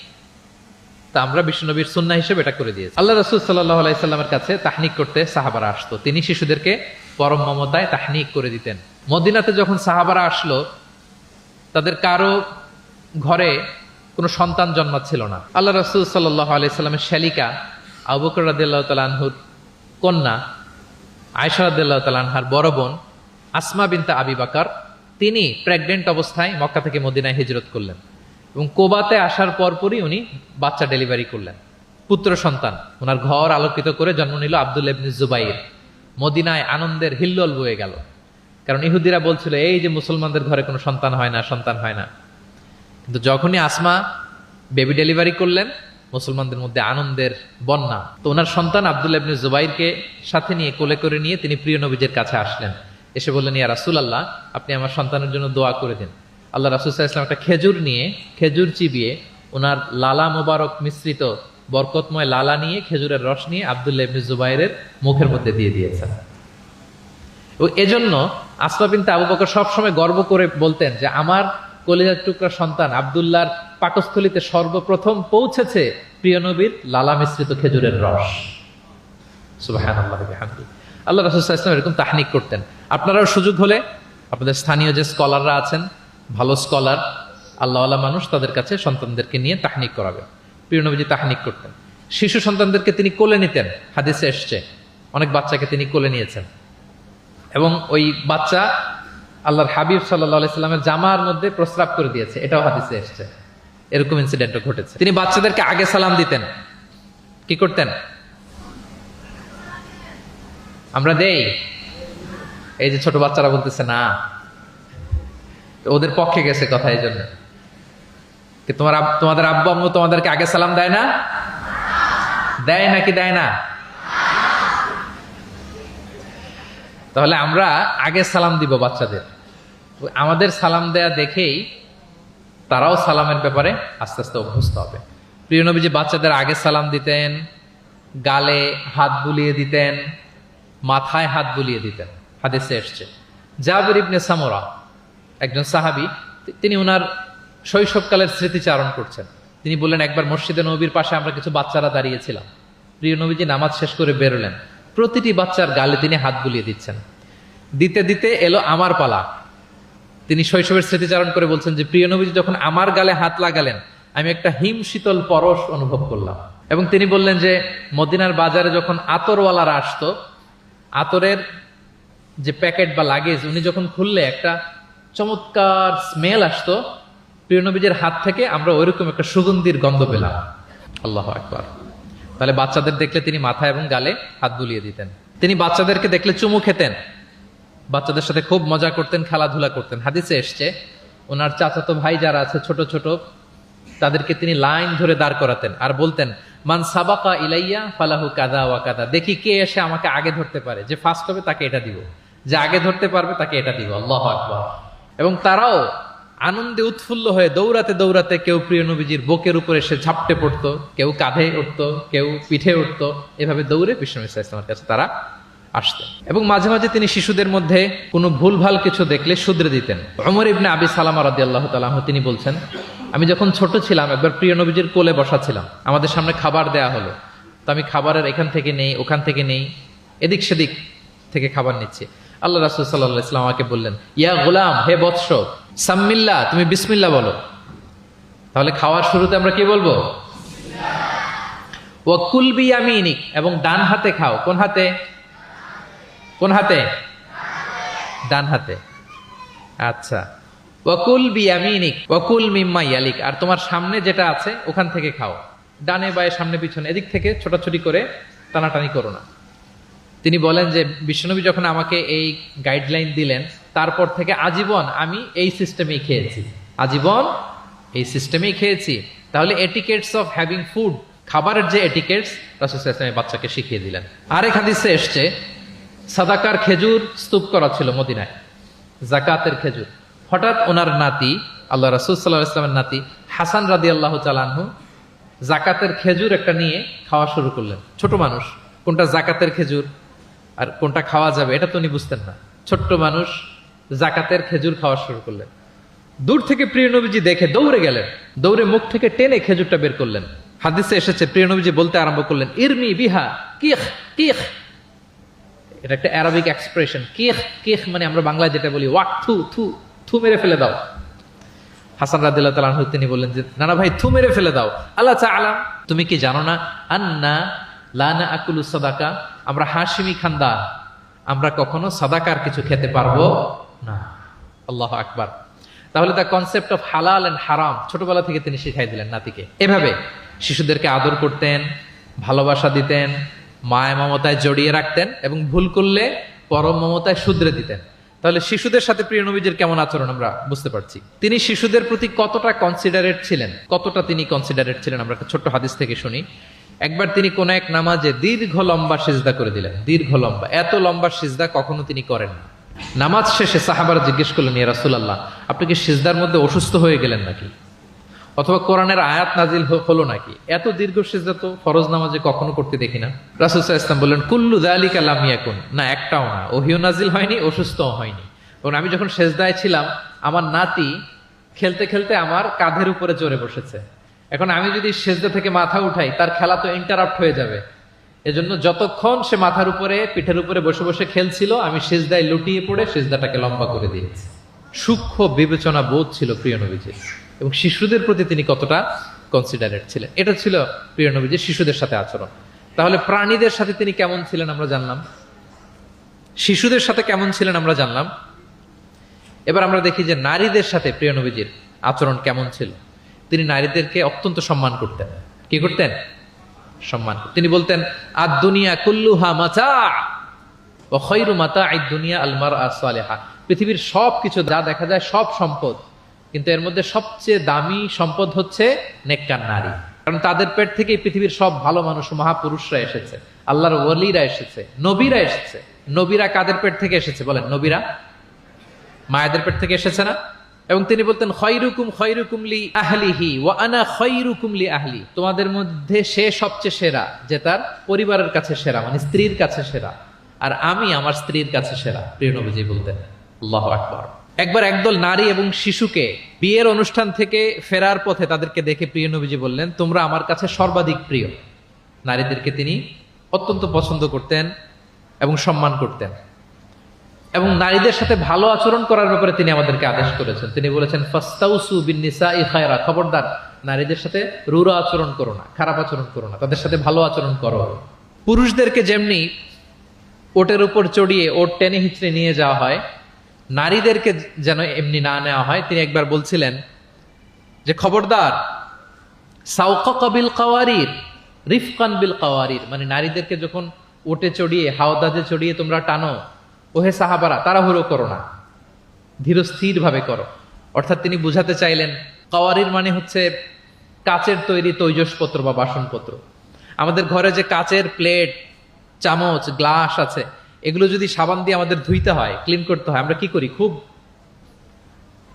তা আমরা বিশ্বনবীর সুন্নাহ হিসেবে এটা করে দিয়েছি। আল্লাহ রাসূল সাল্লাল্লাহু আলাইহি সাল্লামের কাছে তাহনিক করতে সাহাবারা আসতো, তিনি শিশুদেরকে পরম মমতায় তাহনিক করে দিতেন। মদিনাতে যখন সাহাবারা আসলো, তাদের কারো ঘরে কোনো সন্তান জন্মাচ্ছিল না। আল্লাহ রাসূল সাল্লাল্লাহু আলাইহি সাল্লামের শ্যালিকা আবু বকর রাদিয়াল্লাহু তাআলা আনহুর কন্যা আয়েশা রাদিয়াল্লাহু তাআলা আনহার বড় বোন আসমা বিনতে আবি বকর, তিনি প্রেগনেন্ট অবস্থায় মক্কা থেকে মদিনায় হিজরত করলেন এবং কোবাতে আসার পরপরই উনি বাচ্চা ডেলিভারি করলেন, পুত্র সন্তান। ওনার ঘর আলোকিত করে জন্ম নিল আব্দুল্লাহ ইবনে জুবাইর। মদিনায় আনন্দের হিল্লোল বয়ে গেল, কারণ ইহুদিরা বলছিল এই যে মুসলমানদের ঘরে কোনো সন্তান হয় না, সন্তান হয় না। কিন্তু যখনই আসমা বেবি ডেলিভারি করলেন, মুসলমানদের মধ্যে আনন্দের বন্যা। তো ওনার সন্তান আব্দুল্লাহ ইবনে জুবাইরকে সাথে নিয়ে কোলে করে নিয়ে তিনি প্রিয় নবীজের কাছে আসলেন। এসে বললেন, ইয়া রাসূলুল্লাহ, আপনি আমার সন্তানের জন্য দোয়া করে দিন। আল্লাহ রাসূল সাল্লাল্লাহু আলাইহি ওয়াসাল্লাম একটা খেজুর নিয়ে, খেজুর চিবিয়ে ওনার লালা মোবারক মিশ্রিত বরকতময় লালা নিয়ে, খেজুরের রস নিয়ে আব্দুল্লাহ ইবনে জুবাইরের মুখের মধ্যে দিয়ে দিয়েছেন। ও এজন্য আসমা বিনতে আবু বকর সবসময় গর্ব করে বলতেন যে আমার কলিজার টুকরা সন্তান আব্দুল্লাহর পাকস্থলীতে সর্বপ্রথম পৌঁছেছে প্রিয় নবীর লালা মিশ্রিত খেজুরের রস। সুবহানাল্লাহ ওয়া বিহামদিহি। আল্লাহ রাসূল সাল্লাল্লাহু আলাইহি ওয়াসাল্লাম এরকম তাহনিক করতেন। আপনারাও সুযোগ হলে আপনাদের স্থানীয় যে স্কলাররা আছেন, ভালো স্কলার, আল্লাহওয়ালা মানুষ, তাদের কাছে সন্তানদেরকে নিয়ে তাহনিক করাবেন। প্রিয় নবীজি তাহনিক করতেন। শিশু সন্তানদেরকে তিনি কোলে নিতেন, হাদিসে এসছে অনেক বাচ্চাকে তিনি কোলে নিয়েছেন এবং ওই বাচ্চা আল্লাহর হাবিব সাল্লাল্লাহু আলাইহি সাল্লামের জামার মধ্যে প্রস্রাব করে দিয়েছে, এটাও হাদিসে এসেছে। এরকম ইনসিডেন্টও ঘটেছে। তিনি বাচ্চাদেরকে আগে সালাম দিতেন। কি করতেন? আমরা দেই, এই যে ছোট বাচ্চারা বলতেছে না, ওদের পক্ষে গেছে কথা, এই জন্য কি তোমাদের আব্বু আম্মু তোমাদেরকে আগে সালাম দেয় না? দেয় নাকি দেয় না? তাহলে আমরা আগে সালাম দিব বাচ্চাদের। আমাদের সালাম দেয়া দেখেই তারাও সালামের ব্যাপারে আস্তে আস্তে অভ্যস্ত হবে। প্রিয় নবীজি বাচ্চাদের আগে সালাম দিতেন, গালে হাত বুলিয়ে দিতেন, মাথায় হাত বুলিয়ে দিতেন। হাদিসে এসছে জাবির ইবনে সামুরা একজন সাহাবী, তিনি ওনার শৈশবকালের স্মৃতিচারণ করছেন। তিনি বললেন, একবার মসজিদে নবীর পাশে আমরা কিছু বাচ্চারা দাঁড়িয়েছিলাম। প্রিয় নবীজি নামাজ শেষ করে বেরোলেন, প্রতিটি বাচ্চার গালে তিনি হাত বুলিয়ে দিচ্ছেন। দিতে দিতে এলো আমার পালা। তিনি শৈশবের স্মৃতিচারণ করে বলছেন যে প্রিয় নবীজি যখন আমার গালে হাত লাগালেন, আমি একটা হিম শীতল পরশ অনুভব করলাম। এবং তিনি বললেন যে মদিনার বাজারে যখন আতরওয়ালারা আসতো, আতরের যে প্যাকেট বা লাগেজ উনি যখন খুললে একটা চমৎকার স্মেল আসতো, প্রিয় নবীজির হাত থেকে আমরা ওইরকম একটা সুগন্ধির গন্ধ পেলাম। আল্লাহু আকবার। তাহলে বাচ্চাদের দেখলে তিনি মাথায় এবং গালে হাত বুলিয়ে দিতেন। তিনি বাচ্চাদেরকে দেখলে চুমু খেতেন, বাচ্চাদের সাথে খুব মজা করতেন, খেলাধুলা করতেন। হাদিসে এসছে ওনার চাচাতো ভাই যারা আছে ছোট ছোট, তাদেরকে তিনি লাইন ধরে দাঁড় করাতেন আর বলতেন, মান সাবাকা ইলাইয়া ফালাহু কাদা ওয়া কাদা। দেখি কে এসে আমাকে আগে ধরতে পারে, যে ফার্স্ট হবে তাকে এটা দিব, যে আগে ধরতে পারবে তাকে এটা দিব। আল্লাহু আকবার। এবং তারাও আনন্দে উৎফুল্ল হয়ে দৌড়াতে দৌড়াতে কেউ প্রিয় নবীজির বুকের উপরে এসে ঝাপটে পড়তো, কেউ কাঁধে উঠতো, কেউ পিঠে উঠতো, এভাবে দৌড়ে বিষ্ণু ইসলামের কাছে তারা আসতেন। এবং মাঝে মাঝে তিনি শিশুদের মধ্যে কোনো ভুলভাল কিছু দেখলে শুধরে দিতেন। ওমর ইবনে আবি সালামা রাদিয়াল্লাহু তাআলা আনহু তিনি বলছেন, আমি যখন ছোট ছিলাম একবার প্রিয় নবীজির কোলে বসা ছিলাম, আমাদের সামনে খাবার দেয়া হলো, তো আমি খাবারের এখান থেকে নেই ওখান থেকে নেই, এদিক সেদিক থেকে খাবার নিচ্ছি। আল্লাহ রাসূল সাল্লাল্লাহু আলাইহি ওয়াসাল্লাম আমাকে বললেন, ইয়া গোলাম, হে বৎস, সাম্মিল্লাহ, তুমি বিসমিল্লাহ বলো। তাহলে খাওয়ার শুরুতে আমরা কি বলবো? ওয়া কুল বিয়ামিনিক, এবং ডান হাতে খাও। কোন হাতে? কোন হাতে? ডান হাতে। আচ্ছা। ওয়াকুল বিয়ামিনিক ওয়াকুল মিম্মা ইয়ালিক, আর তোমার সামনে যেটা আছে ওখান থেকে খাও। ডানে বায়ে সামনে পিছনে এদিক থেকে ছোটাছুটি করে টানাটানি করো না। তিনি বলেন যে বিশ্বনবী যখন আমাকে এই গাইডলাইন দিলেন, তারপর থেকে আজীবন আমি এই সিস্টেমেই খেয়েছি, আজীবন এই সিস্টেমেই খেয়েছি। তাহলে এটিকেটস অফ হ্যাভিং ফুড, খাবারের যে এটিকেটস রাসূল সাল্লাল্লাহু আলাইহি ওয়াসাল্লাম বাচ্চাকে শিখিয়ে দিলেন। আরেক হাদিসে এসছে সাদাকার খেজুর স্তূপ করা ছিল মদিনায়, যাকাতের খেজুর। হঠাৎ ওনার নাতি, আল্লাহ রাসূল সাল্লাল্লাহু আলাইহি ওয়াসাল্লামের নাতি হাসান রাদিয়াল্লাহু তাআলা আনহু যাকাতের খেজুর একটা নিয়ে খাওয়া শুরু করলেন। ছোট মানুষ, কোনটা যাকাতের খেজুর আর কোনটা খাওয়া যাবে এটা তো উনি বুঝতেন না। ছোট্ট মানুষ যাকাতের খেজুর খাওয়া শুরু করলেন। দূর থেকে প্রিয় নবীজি দেখে দৌড়ে গেলেন, দৌড়ে মুখ থেকে টেনে খেজুরটা বের করলেন। হাদিসে এসেছে প্রিয় নবীজি বলতে আরম্ভ করলেন, ইরমি বিহা কিখ কিখ। এটা একটা আরবিক এক্সপ্রেশন। কিখ কিখ মানে আমরা বাংলায় যেটা বলি ওয়াক, থু থু, থু মেরে ফেলে দাও। হাসান রাদিয়াল্লাহু তাআলা আনহু তিনি বললেন যে নানা ভাই, থু মেরে ফেলে দাও। আল্লাহ তাআলা, তুমি কি জানো না, আন্না লা নাআকুলু সাদাকা, আমরা হাশিমি খানদান, আমরা কখনো সাদাকার কিছু খেতে পারবো না। আল্লাহু আকবার। তাহলে দ্য কনসেপ্ট অফ হালাল এন্ড হারাম ছোটবেলা থেকে তিনি শিখাই দিলেন নাতিকে। এভাবে শিশুদেরকে আদর করতেন, ভালোবাসা দিতেন, মায়া মমতায় জড়িয়ে রাখতেন এবং ভুল করলে পরম মমতায় শুধরে দিতেন। তাহলে শিশুদের সাথে প্রিয় নবীজির কেমন আচরণ আমরা বুঝতে পারছি। তিনি শিশুদের প্রতি কতটা কনসিডারেট ছিলেন, কতটা তিনি কনসিডারেট ছিলেন আমরা একটা ছোট্ট হাদিস থেকে শুনি। একবার তিনি কোন এক নামাজে দীর্ঘ লম্বা সিজদা করে দিলেন, দীর্ঘ লম্বা, এত লম্বা সিজদা কখনো তিনি করেন না। নামাজ শেষে সাহাবারা জিজ্ঞেস করলেন, ইয়া রাসূলুল্লাহ, আপনি কি সিজদার মধ্যে অসুস্থ হয়ে গেলেন নাকি, অথবা কোরআনের আয়াত নাজিল হলো নাকি? এত দীর্ঘ সিজদা তো ফরজ নামাজে কখনো করতে দেখি না। রাসূল সাল্লাল্লাহু আলাইহি ওয়াসাল্লাম বললেন, কুল্লু যালিকা লাম ইয়াকুন, না একটাও না, ওহিও নাজিল হয়নি, অসুস্থও হয়নি। এবং আমি যখন সিজদায় ছিলাম, আমার নাতি খেলতে খেলতে আমার কাঁধের উপরে চড়ে বসেছে। এখন আমি যদি সিজদা থেকে মাথা উঠাই, তার খেলা তো ইন্টারাপ্ট হয়ে যাবে। এজন্য যতক্ষণ সে মাথার উপরে পিঠের উপরে বসে বসে খেলছিল, আমি সিজদায় লুটিয়ে পড়ে সিজদাটাকে লম্বা করে দিয়েছি। সূক্ষ্ম বিবেচনা বোধ ছিল প্রিয় নবীজির, এবং শিশুদের প্রতি তিনি কতটা কনসিডারেট ছিলেন, এটা ছিল প্রিয় নবীজির শিশুদের সাথে আচরণ। তাহলে প্রাণীদের সাথে তিনি কেমন ছিলেন আমরা জানলাম, শিশুদের সাথে কেমন ছিলেন আমরা জানলাম। এবার আমরা দেখি যে নারীদের সাথে প্রিয় নবীজির আচরণ কেমন ছিল। তিনি নারীদেরকে অত্যন্ত সম্মান করতেন। কি করতেন? সম্মান। তিনি বলতেন আদ দুনিয়া কুল্লুহা মাতা ওয়া খায়রু মাতা'আদ দুনিয়া আল মারআ সালিহা। পৃথিবীর সবকিছু যা দেখা যায় সব সম্পদ, কিন্তু এর মধ্যে সবচেয়ে দামি সম্পদ হচ্ছে নেককার নারী। কারণ তাদের পেট থেকেই পৃথিবীর সব ভালো মানুষ, মহাপুরুষরা এসেছে, আল্লাহর ওয়ালিরা এসেছে, নবীরা এসেছে। নবীরা কাদের পেট থেকে এসেছে বলেন? নবীরা মায়েদের পেট থেকে এসেছে না? এবং তিনি বলতেন খায়রুকুম খায়রুকুম লি আহলিহি ওয়া আনা খায়রুকুম লি আহলি। তোমাদের মধ্যে সে সবচেয়ে সেরা যে তার পরিবারের কাছে সেরা, মানে স্ত্রীর কাছে সেরা, আর আমি আমার স্ত্রীর কাছে সেরা। প্রিয় নবীজি বলতেন। আল্লাহু আকবার। একবার একদল নারী এবং শিশুকে বিয়ের অনুষ্ঠান থেকে ফেরার পথে তাদেরকে দেখে প্রিয় নবীজি বললেন, তোমরা আমার কাছে সর্বাধিক প্রিয়। নারীদেরকে তিনি অত্যন্ত পছন্দ করতেন এবং সম্মান করতেন, এবং নারীদের সাথে ভালো আচরণ করার ব্যাপারে তিনি আমাদেরকে আদেশ করেছেন। তিনি বলেছেন ফাস্তাউসু বিন-নিসাই খায়রা, খবরদার নারীদের সাথে রূঢ় আচরণ করো না, খারাপ আচরণ করো না, তাদের সাথে ভালো আচরণ করো। পুরুষদেরকে যেমনি ওটের উপর চড়িয়ে ওট টেনে হিচড়ে নিয়ে যাওয়া হয়, নারীদেরকে যেন এমনি না নেওয়া হয়। তিনি একবার বলছিলেন যে খবরদার সাওকাকা বিল কাওয়ারির রিফকান বিল কাওয়ারির, মানে নারীদেরকে যখন ওটে চড়িয়ে হাওদাজে চড়িয়ে তোমরা টানো, ওহে সাহাবারা তাড়াহুড়ো করো না, ধীরস্থির ভাবে করো। অর্থাৎ তিনি বুঝাতে চাইলেন কাওয়ারির মানে হচ্ছে কাচের তৈরি তৈজসপত্র বা বাসনপত্র। আমাদের ঘরে যে কাচের প্লেট, চামচ, গ্লাস আছে, এগুলো যদি সাবান দিয়ে আমাদের ধুইতে হয়, ক্লিন করতে হয়, আমরা কি করি? খুব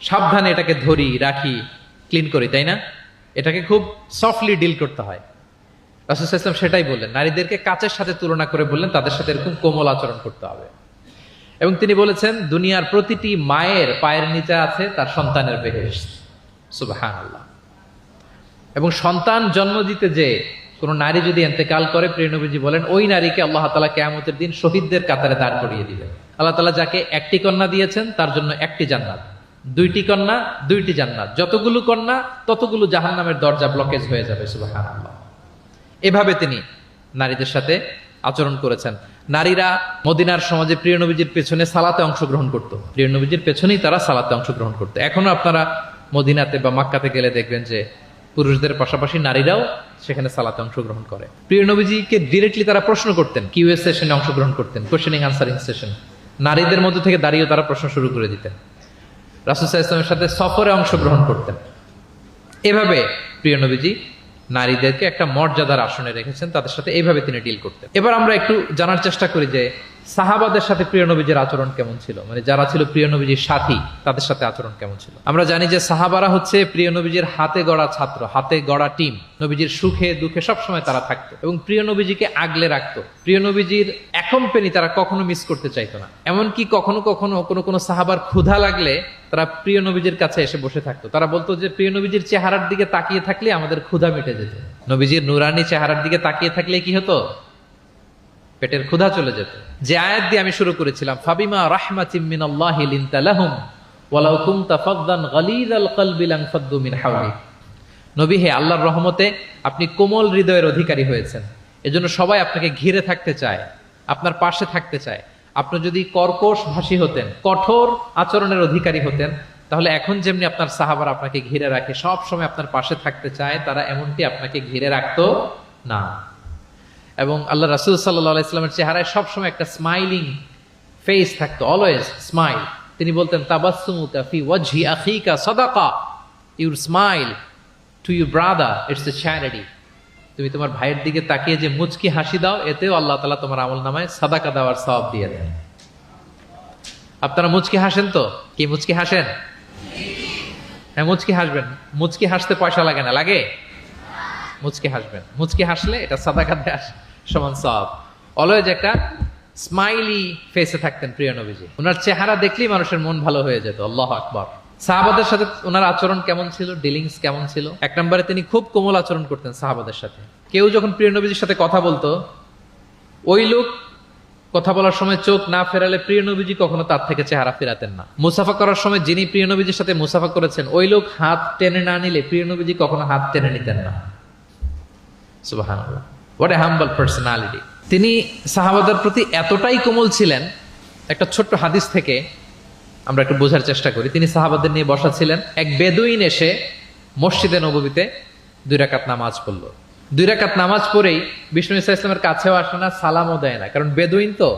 সাবধানে এটাকে ধরি, রাখি, ক্লিন করি, তাই না? এটাকে খুব সফটলি ডিল করতে হয়। রাসূল সাল্লাল্লাহু আলাইহি ওয়াসাল্লাম সেটাই বললেন, নারীদেরকে কাচের সাথে তুলনা করে বললেন তাদের সাথে এরকম কোমল আচরণ করতে হবে। এবং তিনি বলেছেন দুনিয়ার প্রতিটি মায়ের পায়ের নিচে আছে তার সন্তানের বেহেশত। সুবহানাল্লাহ। এবং সন্তান জন্ম দিতে যে কোন নারী যদি ইন্তেকাল করে, প্রিয় নবীজি বলেন ওই নারীকে আল্লাহ তাআলা কিয়ামতের দিন শহীদদের কাতারে দাঁড় করিয়ে দিবেন। আল্লাহ তাআলা যাকে একটি কন্যা দিয়েছেন তার জন্য একটি জান্নাত, দুইটি কন্যা দুইটি জান্নাত, যতগুলো কন্যা ততগুলো জাহান্নামের দরজা ব্লকেজ হয়ে যাবে। সুবহানাল্লাহ। এভাবে তিনি নারীদের সাথে আচরণ করেছেন। নারীরা মদিনার সমাজে প্রিয় নবীজির পেছনে সালাতে অংশগ্রহণ করত। প্রিয় নবীজির পেছনেই তারা সালাতে অংশগ্রহণ করত। এখনো আপনারা মদিনাতে বা মক্কাতে গেলে দেখবেন যে পুরুষদের পাশাপাশি নারীরাও সেখানে সালাতে অংশগ্রহণ করে। প্রিয় নবীজিকে ডিরেক্টলি তারা প্রশ্ন করতেন, কিউএস সেশনে অংশগ্রহণ করতেন, কোশ্চেনিং আনসারিং সেশন। নারীদের মধ্যে থেকে দাঁড়িয়েও তারা প্রশ্ন শুরু করে দিতেন। রাসূল সাল্লাল্লাহু আলাইহি ওয়াসাল্লামের সাথে সফরে অংশগ্রহণ করতেন। এভাবে প্রিয় নবীজি নারীদেরকে একটা মর্যাদার আসনে রেখেছেন, তাদের সাথে এইভাবে তিনি ডিল করতেন। এবার আমরা একটু জানার চেষ্টা করি যে সাহাবাদের সাথে প্রিয় নবীজির আচরণ কেমন ছিল, মানে যারা ছিল প্রিয় নবীজির সাথী তাদের সাথে আচরণ কেমন ছিল। আমরা জানি যে সাহাবারা হচ্ছে প্রিয় নবীজির হাতে গড়া ছাত্র, হাতে গড়া টিম। নবীজির সুখে দুঃখে সবসময় তারা থাকতো এবং প্রিয় নবীজিকে আগলে রাখতো। প্রিয় নবীজির এখন পেনি তারা কখনো মিস করতে চাইতো না। এমনকি কখনো কখনো কোনো সাহাবার ক্ষুধা লাগলে তারা প্রিয় নবীজির কাছে এসে বসে থাকতো। তারা বলতো যে প্রিয় নবীজির চেহারার দিকে তাকিয়ে থাকলে আমাদের ক্ষুধা মিটে যেত। নবীজির নুরানি চেহারার দিকে তাকিয়ে থাকলে কি হতো? পেটের ক্ষুধা চলে যেত। যে আয়াত দিয়ে আমি শুরু করেছিলাম, ফাবিমা রাহমাতিম মিনাল্লাহি লিনতা লাহুম ওয়ালাউ কুনতা ফাদদান গালিযাল কলবি লানফাদ্দু মিন হাওলিক। নবী হে, আল্লাহর রহমতে আপনি কোমল হৃদয়ের অধিকারী হয়েছেন, এজন্য সবাই আপনাকে ঘিরে থাকতে চায়, আপনার পাশে থাকতে চায়। আপনি যদি কর্কশ ভাষী হতেন, কঠোর আচরণের অধিকারী হতেন, তাহলে এখন যেমনি আপনার সাহাবারা আপনাকে ঘিরে রাখে, সব সময় আপনার পাশে থাকতে চায়, তারা এমনটি আপনাকে ঘিরে রাখতো না। এবং আল্লাহ রাসূল সাল্লাল্লাহু আলাইহি ওয়াসাল্লামের চেহারায় সবসময় একটা স্মাইলিং ফেস থাকতো, অলওয়েজ স্মাইল। তিনি বলতেন তাবাসসুমুকা ফি ওয়াজহি আখিকা সাদাকা, your smile to your brother it's a charity. তুমি তোমার ভাইয়ের দিকে তাকিয়ে যে মুচকি হাসি দাও, এতেও আল্লাহ তাআলা তোমার আমলনামায় সাদাকা দেওয়ার সওয়াব দিয়ে দেন। আপনারা মুচকি হাসেন তো? কি মুচকি হাসেন? হ্যাঁ, মুচকি হাসবেন। মুচকি হাসতে পয়সা লাগে না, লাগে? মুচকি হাসবেন। মুচকি হাসলে এটা সাদাকা দেওয়ার সমান সওয়াব। অলওয়েজ একটা স্মাইলি ফেসে থাকতেন প্রিয় নবীজি। ওনার চেহারা দেখলেই মানুষের মন ভালো হয়ে যেত। আল্লাহু আকবার। সাহাবাদের সাথে ওনার আচরণ কেমন ছিল, ডিলিংস কেমন ছিল? এক নম্বরে তিনি খুব কোমল আচরণ করতেন সাহাবাদের সাথে। কেউ যখন প্রিয় নবীজির সাথে কথা বলতো, ওই লোক কথা বলার সময় চোখ না ফেরালে প্রিয় নবীজি কখনো তার থেকে চেহারা ফেরাতেন না। মুসাফা করার সময় যিনি প্রিয় নবীজির সাথে মুসাফা করেছেন, ওই লোক হাত টেনে না নিলে প্রিয় নবীজি কখনো হাত টেনে নিতেন না। সুবহানাল্লাহ, হোয়াট এ হাম্বল পার্সোনালিটি। তিনি সাহাবাদের প্রতি এতটাই কোমল ছিলেন, একটা ছোট্ট হাদিস থেকে আমরা একটু বোঝার চেষ্টা করি। তিনি সাহাবাদের নিয়ে বসা ছিলেন, এক বেদুইন এসে মসজিদে নববীতে 2 রাকাত নামাজ পড়লো। 2 রাকাত নামাজ পড়েই বিষ্ণু ইসা ইসলামের কাছেও আসে না, সালামও দেয় না, কারণ বেদুইন তো,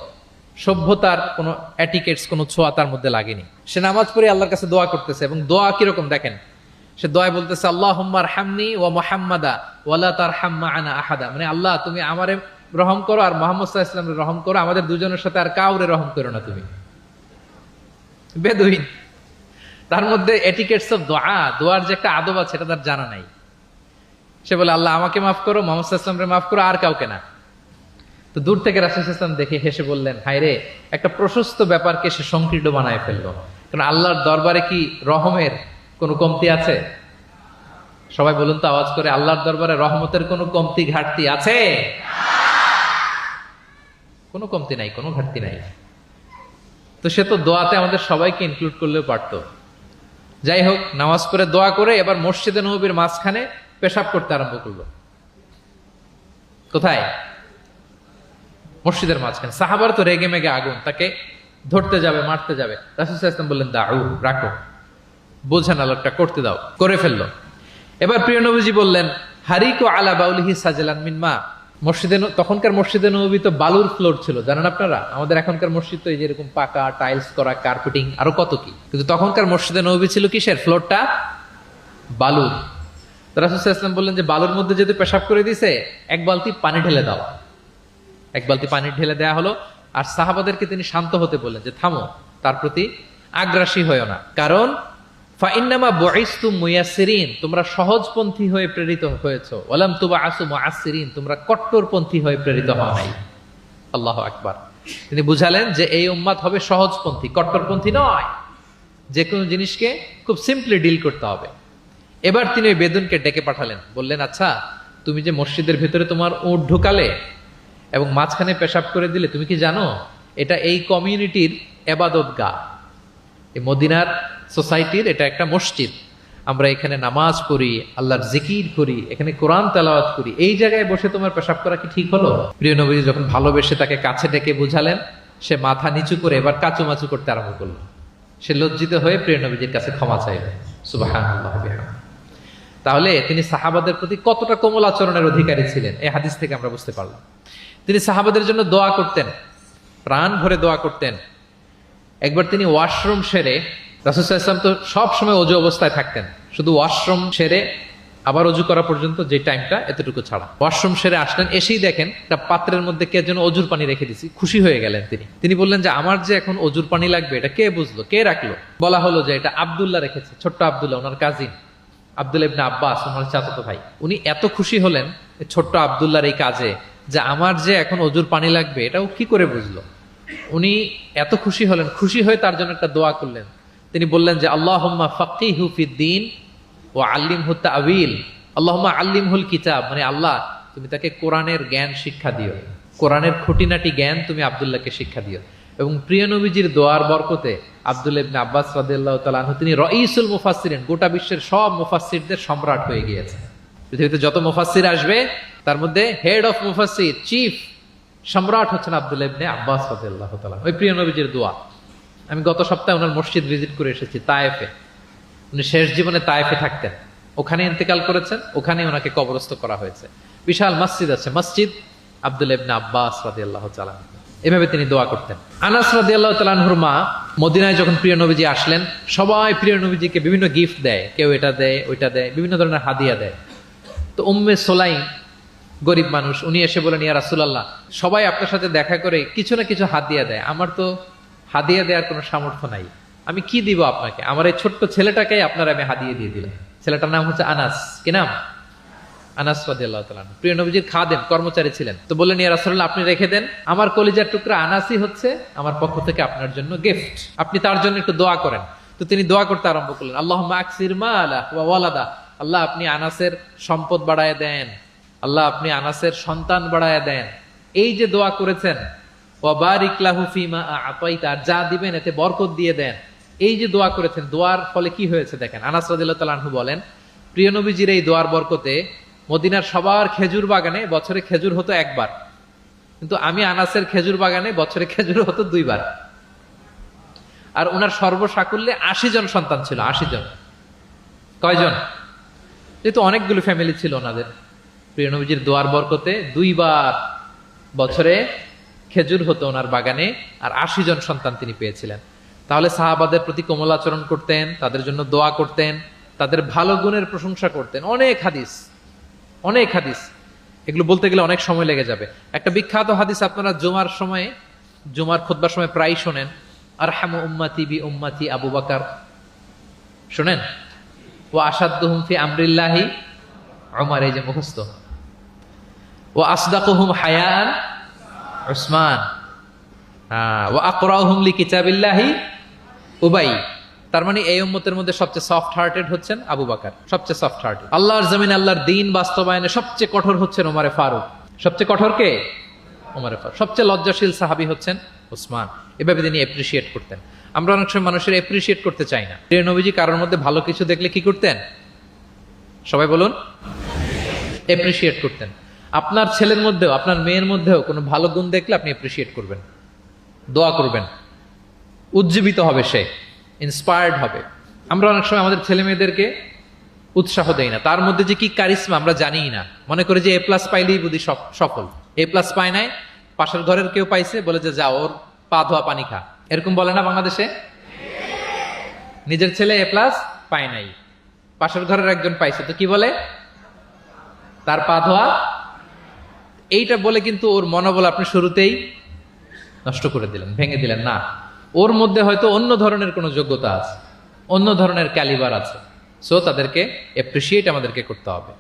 সভ্যতার কোনো অ্যাটিকেটস, কোনো ছোঁয়া তার মধ্যে লাগেনি। সে নামাজ পড়ে আল্লাহর কাছে দোয়া করতেছে, এবং দোয়া কিরকম দেখেন, সে দোয়া বলতেছে আল্লাহুম্মা আরহামনি ওয়া মুহাম্মাদা ওয়ালা তারহাম মা'আনা আহাদা, মানে আল্লাহ তুমি আমারে রহম করো আর মুহাম্মদ সাল্লাল্লাহু আলাইহি ওয়াসাল্লামকে রহম করো, আমাদের দুজনের সাথে আর কাউরে রহম করো না তুমি। বেদুইন, তার মধ্যে এটিকেটস অফ দোয়া, দোয়ার যে একটা আদব আছে এটা তার জানা নাই। সে বলে আল্লাহ আমাকে মাফ করো, মুহাম্মদ সাল্লাল্লাহু আলাইহি ওয়াসাল্লামকে মাফ করো, আর কাউকে না। তো দূর থেকে রাসূল সাল্লাল্লাহু আলাইহি ওয়াসাল্লাম দেখে হেসে বললেন, হায়রে, একটা প্রশস্ত ব্যাপারকে সে সংকীর্ণ বানায় ফেললো। কারণ আল্লাহর দরবারে কি রহমের কোনো কমতি আছে? সবাই বলুন তো আওয়াজ করে, আল্লাহর দরবারে রহমতের কোনো কমতি ঘাটতি আছে? কোনো কমতি নাই, কোনো ঘাটতি নাই। তো সে তো দোয়াতে আমাদের সবাইকে ইনক্লুড করলেও পারত। যাই হোক, নামাজ পড়ে দোয়া করে এবার মসজিদে নববীর মাঝখানে পেশাব করতে আরম্ভ করলো। কোথায়? মসজিদের মাঝখানে। সাহাবার তো রেগে মেগে আগুন, তাকে ধরতে যাবে, মারতে যাবে। রাসূল সাল্লাল্লাহু আলাইহি ওয়াসাল্লাম বললেন দাউ, রাখো, বোঝান আলোকটা করতে দাও, করে ফেললো। এবার প্রিয় নবীজি বললেন হারিকু আলা বাউলিহি সাজলান মিন মা। তখনকার মসজিদে নববী তো বালুর ফ্লোর ছিল, জানেন আপনারা? আমাদের এখনকার মসজিদ তো এই যেরকম পাকা টাইলস করা, কার্পেটিং, আরো কত কি, কিন্তু তখনকার মসজিদে নববী ছিল কিসের? ফ্লোরটা বালুর। রাসূল সাল্লাল্লাহু আলাইহি ওয়াসাল্লাম বললেন যে বালুর মধ্যে যেহেতু পেশাব করে দিছে, 1 বালতি পানি ঢেলে দাও। 1 বালতি পানি ঢেলে দেয়া হলো। আর সাহাবাদেরকে তিনি শান্ত হতে বললেন যে থামো, তার প্রতি আগ্রাসী হয়েও না, কারণ ফাইন্নামা বুইসতুম মুয়াসসিরিন, তোমরা সহজপন্থী হয়ে প্রেরিত হয়েছো, ওয়ালাম তুবআসু মুআসসিরিন, তোমরা কট্টরপন্থী হয়ে প্রেরিত হও নাই। আল্লাহু আকবার। তিনি বুঝালেন যে এই উম্মাত হবে সহজপন্থী, কট্টরপন্থী নয়। যে কোনো জিনিসকে খুব সিম্পলি ডিল করতে হবে। এবার তিনি ওই বেদুনকে ডেকে পাঠালেন, বললেন আচ্ছা, তুমি যে মসজিদের ভিতরে তোমার উট ঢুকালে এবং মাঝখানে পেশাব করে দিলে, তুমি কি জানো এটা এই কমিউনিটির ইবাদতগাহ, এই মদিনার সোসাইটির এটা একটা মসজিদ। আমরা এখানে নামাজ পড়ি, আল্লাহর জিকির করি, এখানে কোরআন তেলাওয়াত করি, এই জায়গায় বসে তোমার পেশাব করা কি ঠিক হলো? প্রিয় নবীজি যখন ভালোবেসে তাকে কাছে ডেকে বুঝালেন, সে মাথা নিচু করে এবার কাচুমাচু করতে আরম্ভ করলো। সে লজ্জিত হয়ে প্রিয় নবীজির কাছে ক্ষমা চাইলেন। সুবহানাল্লাহ। তাহলে তিনি সাহাবাদের প্রতি কতটা কোমল আচরণের অধিকারী ছিলেন, এই হাদিস থেকে আমরা বুঝতে পারলাম। তিনি সাহাবাদের জন্য দোয়া করতেন, প্রাণ ভরে দোয়া করতেন। একবার তিনি ওয়াশরুম সেরে, রাসূল সাল্লাল্লাহু আলাইহি ওয়াসাল্লাম তো সব সময় ওযু অবস্থায় থাকতেন, শুধু ওয়াশরুম সেরে আবার ওযু করা পর্যন্ত যে টাইমটা, এতটুকু ছাড়া। ওয়াশরুম সেরে আসলেন, এসেই দেখেন একটা পাত্রের মধ্যে কে যেন অজুর পানি রেখে দিয়েছি। খুশি হয়ে গেলেন তিনি বললেন যে আমার যে এখন অজুর পানি লাগবে, এটা কে বুঝলো, কে রাখলো? বলা হলো যে এটা আব্দুল্লাহ রেখেছে, ছোট্ট আব্দুল্লাহ, ওনার কাজিন আব্দুল্লাহ ইবনে আব্বাস, ওনার চাচাতো ভাই। উনি এত খুশি হলেন ছোট্ট আব্দুল্লাহর এই কাজে, যে আমার যে এখন অজুর পানি লাগবে এটাও কি করে বুঝলো। উনি এত খুশি হলেন, খুশি হয়ে তার জন্য একটা দোয়া করলেন। তিনি বললেন যে আল্লাহুম্মা ফাক্কিহু ফিদ্দীন ওয়া আল্লিমহু তা'ওয়িল, আল্লাহুম্মা আল্লিমহুল কিতাব, মানে আল্লাহ তুমি তাকে কোরআনের জ্ঞান শিক্ষা দিও, কোরআনের খুঁটিনাটি জ্ঞান তুমি আব্দুল্লাহকে শিক্ষা দিও। এবং প্রিয় নবীজির দোয়ার বরকতে আব্দুল্লাহ ইবনে আব্বাস রাদিয়াল্লাহু তাআলা আনহু তিনি রাইসুল মুফাসসিরিন, গোটা বিশ্বের সব মুফাসসিরদের সম্রাট হয়ে গিয়েছেন। পৃথিবীতে যত মুফাসসির আসবে তার মধ্যে হেড অফ মুফাসসির, চিফ সম্রাট হচ্ছেন আব্দুল্লাহ ইবনে আব্বাস রাদিয়াল্লাহু তাআলা। ওই প্রিয় নবীজির দোয়া। আমি গত সপ্তাহে ওনার মসজিদ ভিজিট করে এসেছি, তায়েফে। উনি শেষ জীবনে তায়েফে থাকতেন, ওখানে ইন্তেকাল করেছেন, ওখানে ওনাকে কবরস্থ করা হয়েছে। বিশাল মসজিদ আছে, মসজিদ আব্দুল্লাহ ইবনে আব্বাস রাদিয়াল্লাহু তাআলা। এভাবে তিনি দোয়া করতেন। আনাস রাদিয়াল্লাহু তাআলা আনহুর মা মদিনায় যখন প্রিয় নবীজি আসলেন, সবাই প্রিয় নবীজিকে বিভিন্ন গিফট দেয়, কেউ এটা দেয়, ওইটা দেয়, বিভিন্ন ধরনের হাদিয়া দেয়। তো উম্মে সুলাইম, গরিব মানুষ, উনি এসে বলেন ইয়া রাসূলুল্লাহ, সবাই আপনার সাথে দেখা করে কিছু না কিছু হাদিয়া দেয়, আমার তো হাদিয়া দেওয়ার কোনো সামর্থ্য নাই, আমি কি দিব আপনাকে? আমার এই ছোট্ট ছেলেটাকে আপনার আমি হাদিয়া দিয়ে দিলাম। ছেলেটার নাম হচ্ছে আনাস। কি নাম? আনাস রাদিয়াল্লাহু তাআলা। প্রিয় নবীজির খাদেম, কর্মচারী ছিলেন। তো বললেন ইয়া রাসূলুল্লাহ, আপনি রেখে দেন, আমার কলিজার টুকরা আনাসই হচ্ছে আমার পক্ষ থেকে আপনার জন্য গিফট, আপনি তার জন্য একটু দোয়া করেন। তো তিনি দোয়া করতে আরম্ভ করলেন, আল্লাহুম্মা আকসির মালা ওয়া ওয়ালাদা, আল্লাহ আপনি আনাসের সম্পদ বাড়ায় দেন, আল্লাহ আপনি আনাসের সন্তান বাড়ায় দেন। এই যে দোয়া করেছেন, ওয়া বারিক লাহু ফিমা আতাইতা, যা দিবেন এতে বরকত দিয়ে দেন, এই যে দোয়া করেছেন, দোয়ার ফলে কি হয়েছে দেখেন। আনাস রাদিয়াল্লাহু তাআলা আনহু বলেন, প্রিয় নবীজির এই দোয়ার বরকতে মদিনার সবার খেজুর বাগানে বছরে খেজুর হতো একবার, কিন্তু আমি আনাসের খেজুর বাগানে বছরে খেজুর হতো 2 বার। আর ওনার সর্বসাকুল্যে 80 জন সন্তান ছিল। 80 জন। কয়জন? যেহেতু অনেকগুলো ফ্যামিলি ছিল ওনাদের, প্রিয় নবীজির দোয়ার বরকতে 2 বার বছরে খেজুর হতো ওনার বাগানে, আর 80 জন সন্তান তিনি পেয়েছিলেন। তাহলে সাহাবাদের প্রতি কোমল আচরণ করতেন, তাদের জন্য দোয়া করতেন, তাদের ভালো গুণের প্রশংসা করতেন। অনেক হাদিস, অনেক হাদিস, এগুলো বলতে গেলে অনেক সময় লেগে যাবে। একটা বিখ্যাত হাদিস আপনারা জুমার সময়, জুমার খুতবার সময় প্রায় শোনেন, আরহামু উম্মতি বি উম্মতি আবু বকর। শোনেন? ওয়া আশাদ্দুহুম ফি আমরিল্লাহি উমর, এই যে মুখস্থ। ওয়া আসদাকুহুম হায়ান উসমান, ওয়া আকরাউহুম লিকিতাবিল্লাহি উবাই। তার মানে এই উম্মতের মধ্যে সবচেয়ে সফট হার্টেড হচ্ছেন আবু বকর, সবচেয়ে সফট হার্টেড। আল্লাহর জমিনে আল্লাহর দ্বীন বাস্তবায়নে সবচেয়ে কঠোর হচ্ছেন ওমরে ফারুক। সবচেয়ে কঠোর কে? ওমরে ফারুক। সবচেয়ে লজ্জাশীল সাহাবী হচ্ছেন ওসমান। এভাবে তিনি অ্যাপ্রিশিয়েট করতেন। আমরা অনেক সময় মানুষের অ্যাপ্রিশিয়েট করতে চাই না। প্রিয় নবীজি কারোর মধ্যে ভালো কিছু দেখলে কি করতেন? সবাই বলুন, অ্যাপ্রিশিয়েট করতেন। আপনার ছেলের মধ্যেও, আপনার মেয়ের মধ্যেও কোনো ভালো গুণ দেখলে আপনি অ্যাপ্রিশিয়েট করবেন, দোয়া করবেন, উজ্জীবিত হবে সে, ইন্সপায়ার্ড হবে। আমরা অনেক সময় আমাদের ছেলে মেয়েদেরকে উৎসাহ দেই না, তার মধ্যে যে কি কারিশমা আমরা জানিই না। মনে করি যে A+ পাইলেই বুঝি সফল। A+ পায় নাই, পাশের ঘরের কেউ পাইছে, বলে যে যা ওর পা ধোয়া পানি খা। এরকম বলে না বাংলাদেশে? নিজের ছেলে A+ পায় নাই, পাশের ঘরের একজন পাইছে, তো কি বলে? তার পা ধোয়া। এইটা বলে কিন্তু ওর মনোবল আপনি শুরুতেই নষ্ট করে দিলেন, ভেঙে দিলেন। না, ওর মধ্যে হয়তো অন্য ধরনের কোনো যোগ্যতা আছে, অন্য ধরনের ক্যালিবার আছে। সো তাদেরকে অ্যাপ্রিশিয়েট আমাদেরকে করতে হবে।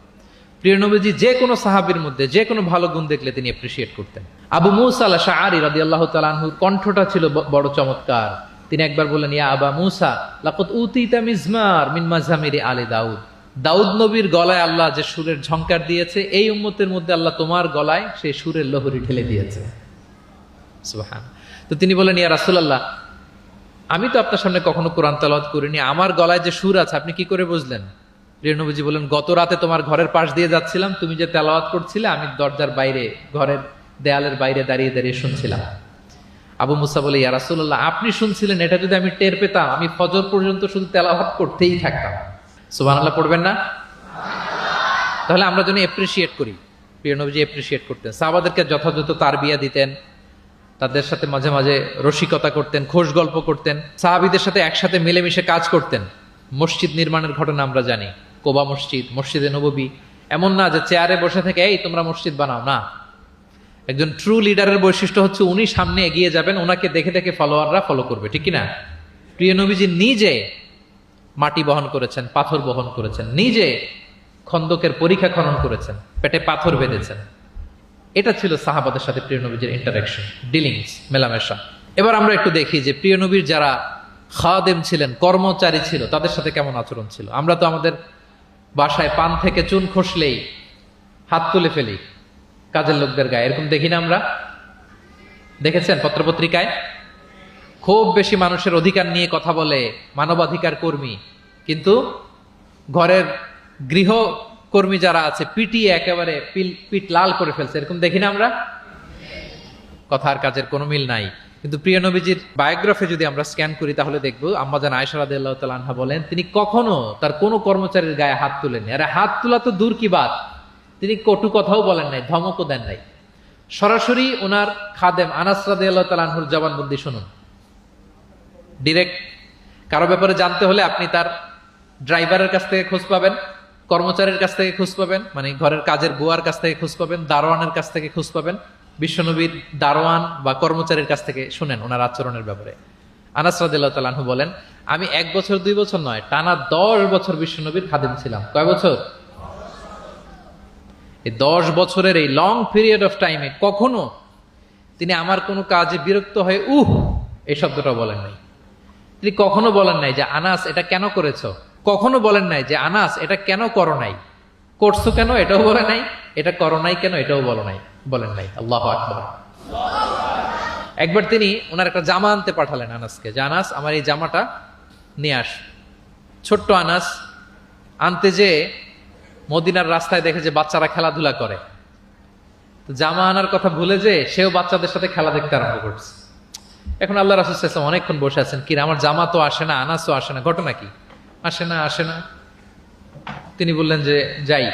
প্রিয় নবীজি যে কোনো সাহাবীর মধ্যে যে কোনো ভালো গুণ দেখলে তিনি অ্যাপ্রিশিয়েট করতেন। আবু মুসা আল-আশআরী রাদিয়াল্লাহু তাআলা আনহুর কণ্ঠটা ছিল বড় চমৎকার। তিনি একবার বললেন, ইয়া আবা মুসা লাকাদ উতিতা মিজমার মিন মাজামিরি আলি দাউদ। দাউদ নবীর গলায় আল্লাহ যে সুরের ঝংকার দিয়েছে, এই উম্মতের মধ্যে আল্লাহ তোমার গলায় সেই সুরের লহরী ঢেলে দিয়েছে। সুবহান। তো তিনি বলেন, ইয়া রাসূলুল্লাহ, আমি তো আপনার সামনে কখনো কোরআন তেলাওয়াত করিনি, আমার গলায় যে সুর আছে আপনি কি করে বুঝলেন? প্রিয় নবীজি বলেন, গত রাতে তোমার ঘরের পাশ দিয়ে যাচ্ছিলাম, তুমি যে তেলাওয়াত করছিলে আমি দরজার বাইরে, ঘরের দেয়ালের বাইরে দাঁড়িয়ে দাঁড়িয়ে শুনছিলাম। আবু মুসা বলে, ইয়া রাসূলুল্লাহ, আপনি শুনছিলেন, এটা যদি আমি টের পেতাম আমি ফজর পর্যন্ত শুধু তেলাওয়াত করতেই থাকতাম। সুবহানাল্লাহ পড়বেন না? তাহলে আমরা যেন অ্যাপ্রিশিয়েট করি। প্রিয় নবীজি অ্যাপ্রিশিয়েট করতেন, সাহাবাদেরকে যথাযথ তারবিয়া দিতেন, তাদের সাথে মাঝে মাঝে রসিকতা করতেন, খোশ গল্প করতেন, সাহাবীদের সাথে একসাথে মিলেমিশে কাজ করতেন। মসজিদ নির্মাণের ঘটনা আমরা জানি, কোবা মসজিদ, মসজিদে নববী। এমন না যে চেয়ারে বসে থেকে এই তোমরা মসজিদ বানাও, না। একজন ট্রু লিডারের বৈশিষ্ট্য হচ্ছে উনি সামনে এগিয়ে যাবেন, ওনাকে দেখে দেখে ফলোয়াররা ফলো করবে, ঠিক কিনা? প্রিয় নবীজি নিজে মাটি বহন করেছেন, পাথর বহন করেছেন, নিজে খন্দকের পরীক্ষা খনন করেছেন, পেটে পাথর বেঁধেছেন। এটা ছিল সাহাবাদের সাথে প্রিয় নবীর ইন্টারাকশন, ডিলিংস, মেলামেশা। এবার আমরা একটু দেখি যে প্রিয় নবীর যারা খাদেম ছিলেন, কর্মচারী ছিল, তাদের সাথে কেমন আচরণ ছিল। আমরা তো আমাদের বাসায় পান থেকে চুন খসলেই হাত তুলে ফেলি কাজের লোকদের গায়ে, এরকম দেখি না আমরা? দেখেছেন পত্রপত্রিকায়? খুব বেশি মানুষের অধিকার নিয়ে কথা বলে, মানবাধিকার কর্মী, কিন্তু ঘরের গৃহ কর্মী যারা আছে পিটিয়ে একেবারে পিঠ লাল করে ফেলছে, এরকম দেখি না আমরা? কথার কাজের কোনো মিল নাই। কিন্তু প্রিয় নবীজির বায়োগ্রাফি যদি আমরা স্ক্যান করি তাহলে দেখবো আম্মাজান আয়েশা রাদিয়াল্লাহু তাআলা আনহা বলেন, তিনি কখনো তার কোনো কর্মচারীর গায়ে হাত তুলেননি। আরে হাত তোলা তো দূর কি বাত, তিনি কটু কথাও বলেন নাই, ধমকও দেন নাই। সরাসরি ওনার খাদেম আনাস রাদিয়াল্লাহু তাআলা আনহুর জবানবন্দি শুনুন। ডিরেক্ট কারো ব্যাপারে জানতে হলে আপনি তার ড্রাইভারের কাছ থেকে খোঁজ পাবেন, কর্মচারীর কাছ থেকে খোঁজ পাবেন, মানে ঘরের কাজের বুয়ার কাছ থেকে খোঁজ পাবেন, দারোয়ানের কাছ থেকে খোঁজ পাবেন। বিশ্বনবীর দারোয়ান বা কর্মচারীর কাছ থেকে শুনেন ওনার আচরণের ব্যাপারে। আনাস রাদিয়াল্লাহু তাআলা আনহু বলেন, আমি 1 বছর 2 বছর নয়, টানা 10 বছর বিশ্বনবীর খাদেম ছিলাম। কয় বছর? এই 10 বছরের এই লং পিরিয়ড অফ টাইমে কখনো তিনি আমার কোনো কাজে বিরক্ত হয়ে এই শব্দটা বলেন নাই। তিনি কখনো বলেন নাই যে আনাস এটা কেন করেছো, কখনো বলেন নাই যে আনাস এটা কেন করো নাই, করছো কেন এটাও বলে নাই, এটা করো নাই কেন এটাও বলেন নাই। আল্লাহু আকবার। একবার তিনি ওনার একটা জামা আনতে পাঠালেন আনাসকে, যে আনাস আমার এই জামাটা নিয়ে আস। ছোট্ট আনাস আনতে যে মদিনার রাস্তায় দেখে যে বাচ্চারা খেলাধুলা করে, তো জামা আনার কথা ভুলে যে সেও বাচ্চাদের সাথে খেলা দেখতে আরম্ভ করছে। এখন আল্লাহ রাসূল সাল্লাল্লাহু আলাইহি ওয়াসাল্লাম অনেকক্ষণ বসে আছেন, কি আমার জামা তো আসে না, আনাসও আসে না, ঘটনা কি? আসে না। তিনি বললেন যে যাই,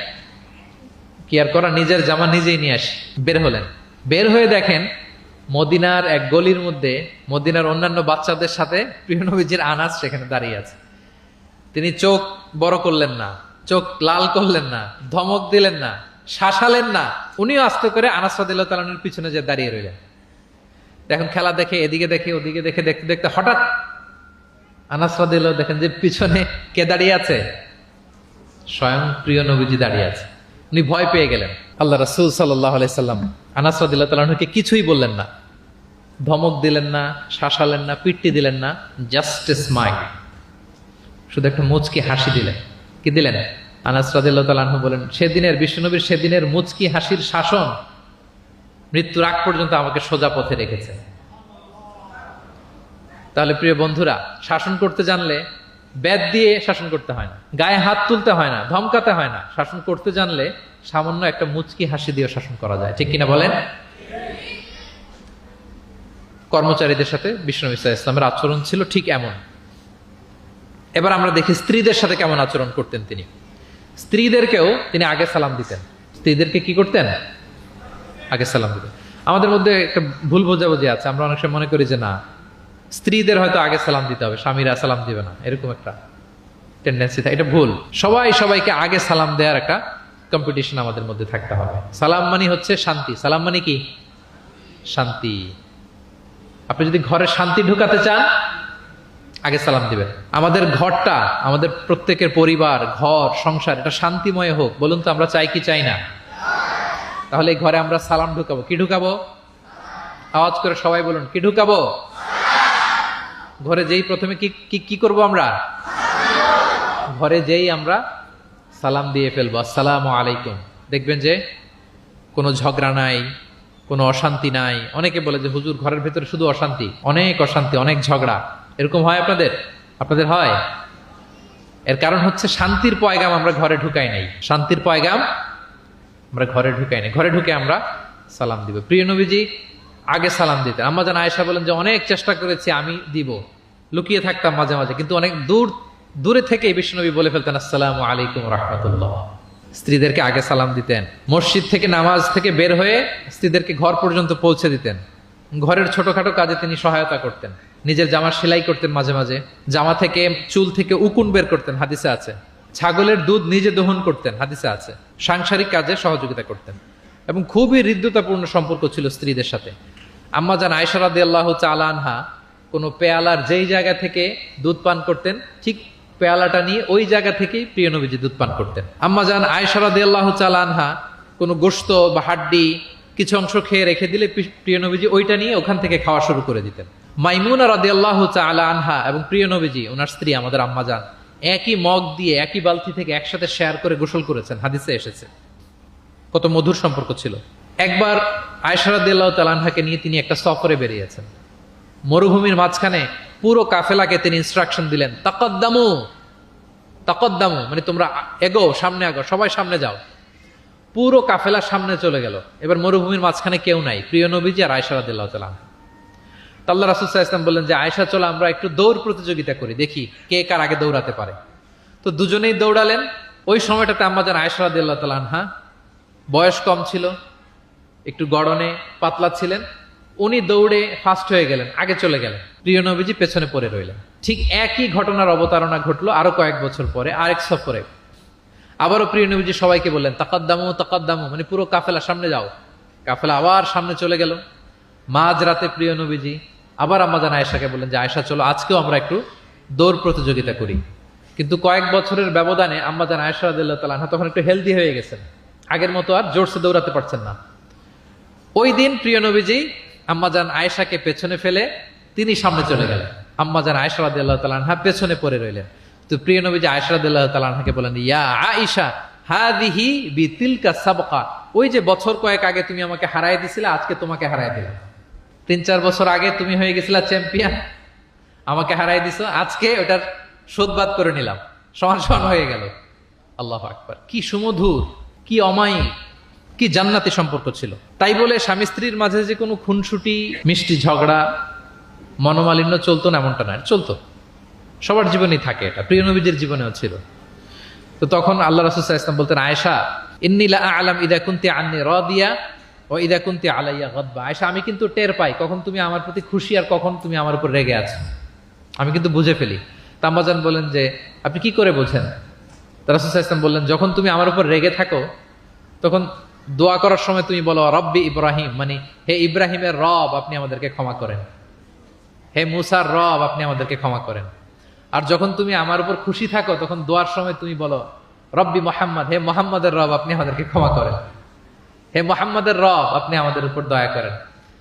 কি আর করা, নিজের জামা নিজেই নিয়ে আসি। বের হলেন, বের হয়ে দেখেন মদিনার এক গলির মধ্যে মদিনার অন্যান্য বাচ্চাদের সাথে প্রিয় নবীজির আনাস সেখানে দাঁড়িয়ে আছে। তিনি চোখ বড় করলেন না, চোখ লাল করলেন না, ধমক দিলেন না, শাসালেন না, উনিও আস্তে করে আনাস রাদিয়াল্লাহু তাআলা আনহুর পিছনে যে দাঁড়িয়ে রইলেন। দেখুন খেলা দেখে, এদিকে দেখে ওদিকে দেখে, দেখতে দেখতে হঠাৎ আনাস রাদিয়াল্লাহু দেখেন যে পিছনে কে দাঁড়িয়ে আছে? স্বয়ং প্রিয় নবীজি দাঁড়িয়ে আছে। উনি ভয় পেয়ে গেলেন। আল্লাহ রাসূল সাল্লাল্লাহু আলাইহি সাল্লাম আনাস রাদিয়াল্লাহু তাআলা আনহুকে কিছুই বললেন না, ধমক দিলেন না, শাসালেন না, পিট্টি দিলেন না, জাস্ট এ স্মাইল, শুধু একটা মুচকি হাসি দিলেন। কি দিলেন? আনাস রাদিয়াল্লাহু তাআলা আনহু বলেন, সেদিনের বিশ্বনবীর সেদিনের মুচকি হাসির শাসন মৃত্যুর আগ পর্যন্ত আমাকে সোজা পথে রেখেছে। তাহলে প্রিয় বন্ধুরা, শাসন করতে জানলে বেদ দিয়ে শাসন করতে হয় না, গায়ে হাত তুলতে হয় না, ধমকাতে হয় না। শাসন করতে জানলে সামান্য একটা মুচকি হাসি দিয়ে শাসন করা যায়, ঠিক কিনা বলেন? কর্মচারীদের সাথে বিশ্বনবী সাল্লাল্লাহু আলাইহি ওয়াসাল্লামের আচরণ ছিল ঠিক এমন। এবার আমরা দেখি স্ত্রীদের সাথে কেমন আচরণ করতেন তিনি। স্ত্রীদেরকেও তিনি আগে সালাম দিতেন। স্ত্রীদেরকে কি করতেন? আগে সালাম দিতেন। আমাদের মধ্যে একটা ভুল বোঝাবুঝি আছে, আমরা অনেক সময় মনে করি যে না, স্ত্রীদের হয়তো আগে সালাম দিতে হবে, স্বামীরা সালাম দিবে না, এরকম একটা টেন্ডেন্সি থাকে। এটা ভুল। সবাইকে আগে সালাম দেওয়ার একটা কম্পিটিশন আমাদের মধ্যে থাকতে হবে। সালাম মানে হচ্ছে শান্তি। সালাম মানে কি? শান্তি। আপনি যদি ঘরে শান্তি ঢুকাতে চান, আগে সালাম দিবেন। আমাদের ঘরটা, আমাদের প্রত্যেকের পরিবার, ঘর, সংসার, এটা শান্তিময় হোক। বলুন তো আমরা চাই কি চাই না? তাহলে এই ঘরে আমরা সালাম ঢুকাবো। কি ঢুকাবো? আওয়াজ করে সবাই বলুন, কি ঢুকাবো? ঘরে যেই প্রথমে কি করব আমরা? ঘরে যেই আমরা সালাম দিয়ে ফেলবো, আসসালামু আলাইকুম, দেখবেন যে কোনো ঝগড়া নাই, কোনো অশান্তি নাই। অনেকে বলে যে হুজুর ঘরের ভেতরে শুধু অশান্তি, অনেক অশান্তি, অনেক ঝগড়া। এরকম হয় আপনাদের হয়? এর কারণ হচ্ছে শান্তির পয়গাম আমরা ঘরে ঢুকাই নাই। শান্তির পয়গাম আমরা ঘরে ঢুকাই নাই। ঘরে ঢুকে আমরা সালাম দিব। প্রিয় নবীজি আগে সালাম দিতেন। আম্মা জান আয়েশা বলেন যে অনেক চেষ্টা করেছি আমি দিব, লুকিয়ে থাকতাম মাঝে মাঝে, কিন্তু অনেক দূরে থেকে বিশ্বনবী বলে ফেলতেন আসসালামু আলাইকুম রাহমাতুল্লাহ। স্ত্রীদেরকে আগে সালাম দিতেন। মসজিদ থেকে, নামাজ থেকে বের হয়ে স্ত্রীদেরকে ঘর পর্যন্ত পৌঁছে দিতেন। ঘরের ছোটখাটো কাজে তিনি সহায়তা করতেন। নিজের জামা সেলাই করতেন, মাঝে মাঝে জামা থেকে, চুল থেকে উকুন বের করতেন, হাদিসে আছে। ছাগলের দুধ নিজে দহন করতেন, হাদিসে আছে। সাংসারিক কাজে সহযোগিতা করতেন এবং খুবই হৃদ্যতাপূর্ণ সম্পর্ক ছিল স্ত্রীদের সাথে। আম্মা জান আয়েশা রাদিয়াল্লাহু তাআলা আনহা কোনো পেয়ালার যেই জায়গা থেকে দুধ পান করতেন, ঠিক পেয়ালাটা নিয়ে ওই জায়গা থেকেই প্রিয় নবীজি দুধ পান করতেন। আম্মা জান আয়েশা রাদিয়াল্লাহু তাআলা আনহা কোনো গোশত বা হাড্ডি কিছু অংশ খেয়ে রেখে দিলে প্রিয় নবীজি ওইটা নিয়ে ওখান থেকে খাওয়া শুরু করে দিতেন। মাইমুনা রাদিয়াল্লাহু তাআলা আনহা এবং প্রিয় নবীজি, ওনার স্ত্রী আমাদের আম্মা জান, একই মগ দিয়ে, একই বালতি থেকে একসাথে শেয়ার করে গোসল করেছেন, হাদিসে এসেছে। কত মধুর সম্পর্ক ছিল। একবার আয়েশা রাদিয়াল্লাহু তাআলা আনহাকে নিয়ে তিনি একটা সফরে বেরিয়েছেন। মরুভূমির মাঝখানে পুরো কাফেলাকে তিনি ইনস্ট্রাকশন দিলেন, তাকাদ্দামু, মানে তোমরা এগো, সামনে আগো, সবাই সামনে যাও। পুরো কাফেলা সামনে চলে গেল। এবার মরুভূমির মাঝখানে কেউ নাই, প্রিয় নবীজি আর আয়েশা রাদিয়াল্লাহু তাআলা আনহা। আল্লাহ রাসূল সাল্লাল্লাহু আলাইহি ওয়াসাল্লাম বললেন যে আয়েশা, চলো আমরা একটু দৌড় প্রতিযোগিতা করি, দেখি কে কার আগে দৌড়াতে পারে। তো দুজনেই দৌড়ালেন। ওই সময়টাতে আম্মা জান আয়েশা রাদিয়াল্লাহু তাআলা আনহা বয়স কম ছিল, একটু গড়নে পাতলা ছিলেন। উনি দৌড়ে ফাস্ট হয়ে গেলেন, আগে চলে গেলেন। প্রিয় নবীজি পেছনে পড়ে রইলেন। ঠিক একই ঘটনার অবতারণা ঘটলো আরো কয়েক বছর পরে আরেক সফরে। আবারও প্রিয় নবীজি সবাইকে বললেন তাকাদ্দামু, মানে পুরো কাফেলা সামনে যাও। কাফেলা আবার সামনে চলে গেল। মাঝ রাতে প্রিয় নবীজি আবার আম্মা জান আয়েশাকে বললেন যে আয়েশা, চলো আজকেও আমরা একটু দৌড় প্রতিযোগিতা করি। কিন্তু কয়েক বছরের ব্যবধানে আম্মা জান আয়েশা রাদিয়াল্লাহু তাআলা আনহা তখন একটু হেলদি হয়ে গেছেন, আগের মতো আর জোরসে দৌড়াতে পারছেন না। ওই দিন প্রিয় নবীজি আম্মা জান আয়েশাকে পেছনে ফেলে তিনি সামনে চলে গেলেন। আম্মা জান আয়েশা রাদিয়াল্লাহু তাআলা আনহা পেছনে পড়ে রইলেন। তো প্রিয় নবীজি আয়েশা রাদিয়াল্লাহু তাআলা আনহাকে বলেন, ইয়া আয়েশা হাদিহি বিতিলকা সাবকা, ওই যে বছর কয়েক আগে তুমি আমাকে হারায় দিছিলে, আজকে তোমাকে হারায় দিলাম। 3-4 বছর আগে তুমি হয়ে গেছিলা চ্যাম্পিয়ন, আমাকে হারাই দিছো, আজকে ওটার শোধবাদ করে নিলাম, সমান সমান হয়ে গেল। আল্লাহু আকবার। কি সুমধুর, কি অমায়িক, কি জান্নাতি সম্পর্ক ছিল। তাই বলে স্বামী স্ত্রীর মাঝে যে কোনো খুনসুটি, মিষ্টি ঝগড়া মনোমালিন্য চলতো না এমনটা না, চলতো, সবার জীবনেই থাকে, এটা প্রিয় নবীজির জীবনেও ছিল। তো তখন আল্লাহ রাসূল সাল্লাল্লাহু আলাইহি ওয়াসাল্লাম বলতেন, আয়েশা ইন্নী লা আ'লাম ইযা কুনতি আন্নী রাদিয়া ওয়া ইযা কুনতি আলাইয়া গাদবা। আয়েশা, আমি কিন্তু টের পাই কখন তুমি আমার প্রতি খুশি আর কখন তুমি আমার উপর রেগে আছো, আমি কিন্তু বুঝে ফেলি। আম্মাজান বলেন যে আপনি কি করে বোঝেন? রাসূল সাল্লাল্লাহু আলাইহি ওয়াসাল্লাম বললেন, যখন তুমি আমার উপর রেগে থাকো তখন দোয়া করার সময় তুমি বলো রব্বি ইব্রাহিম, মানে হে ইব্রাহিমের রব আপনি আমাদেরকে ক্ষমা করেন, হে মুসার রব আপনি আমাদেরকে ক্ষমা করেন। আর যখন তুমি আমার উপর খুশি থাকো তখন দোয়ার সময় তুমি বলো রব্বি মুহাম্মদ, হে মুহাম্মাদের রব আপনি আমাদেরকে ক্ষমা করেন, হে মুহাম্মাদের রব আপনি আমাদের উপর দয়া করেন।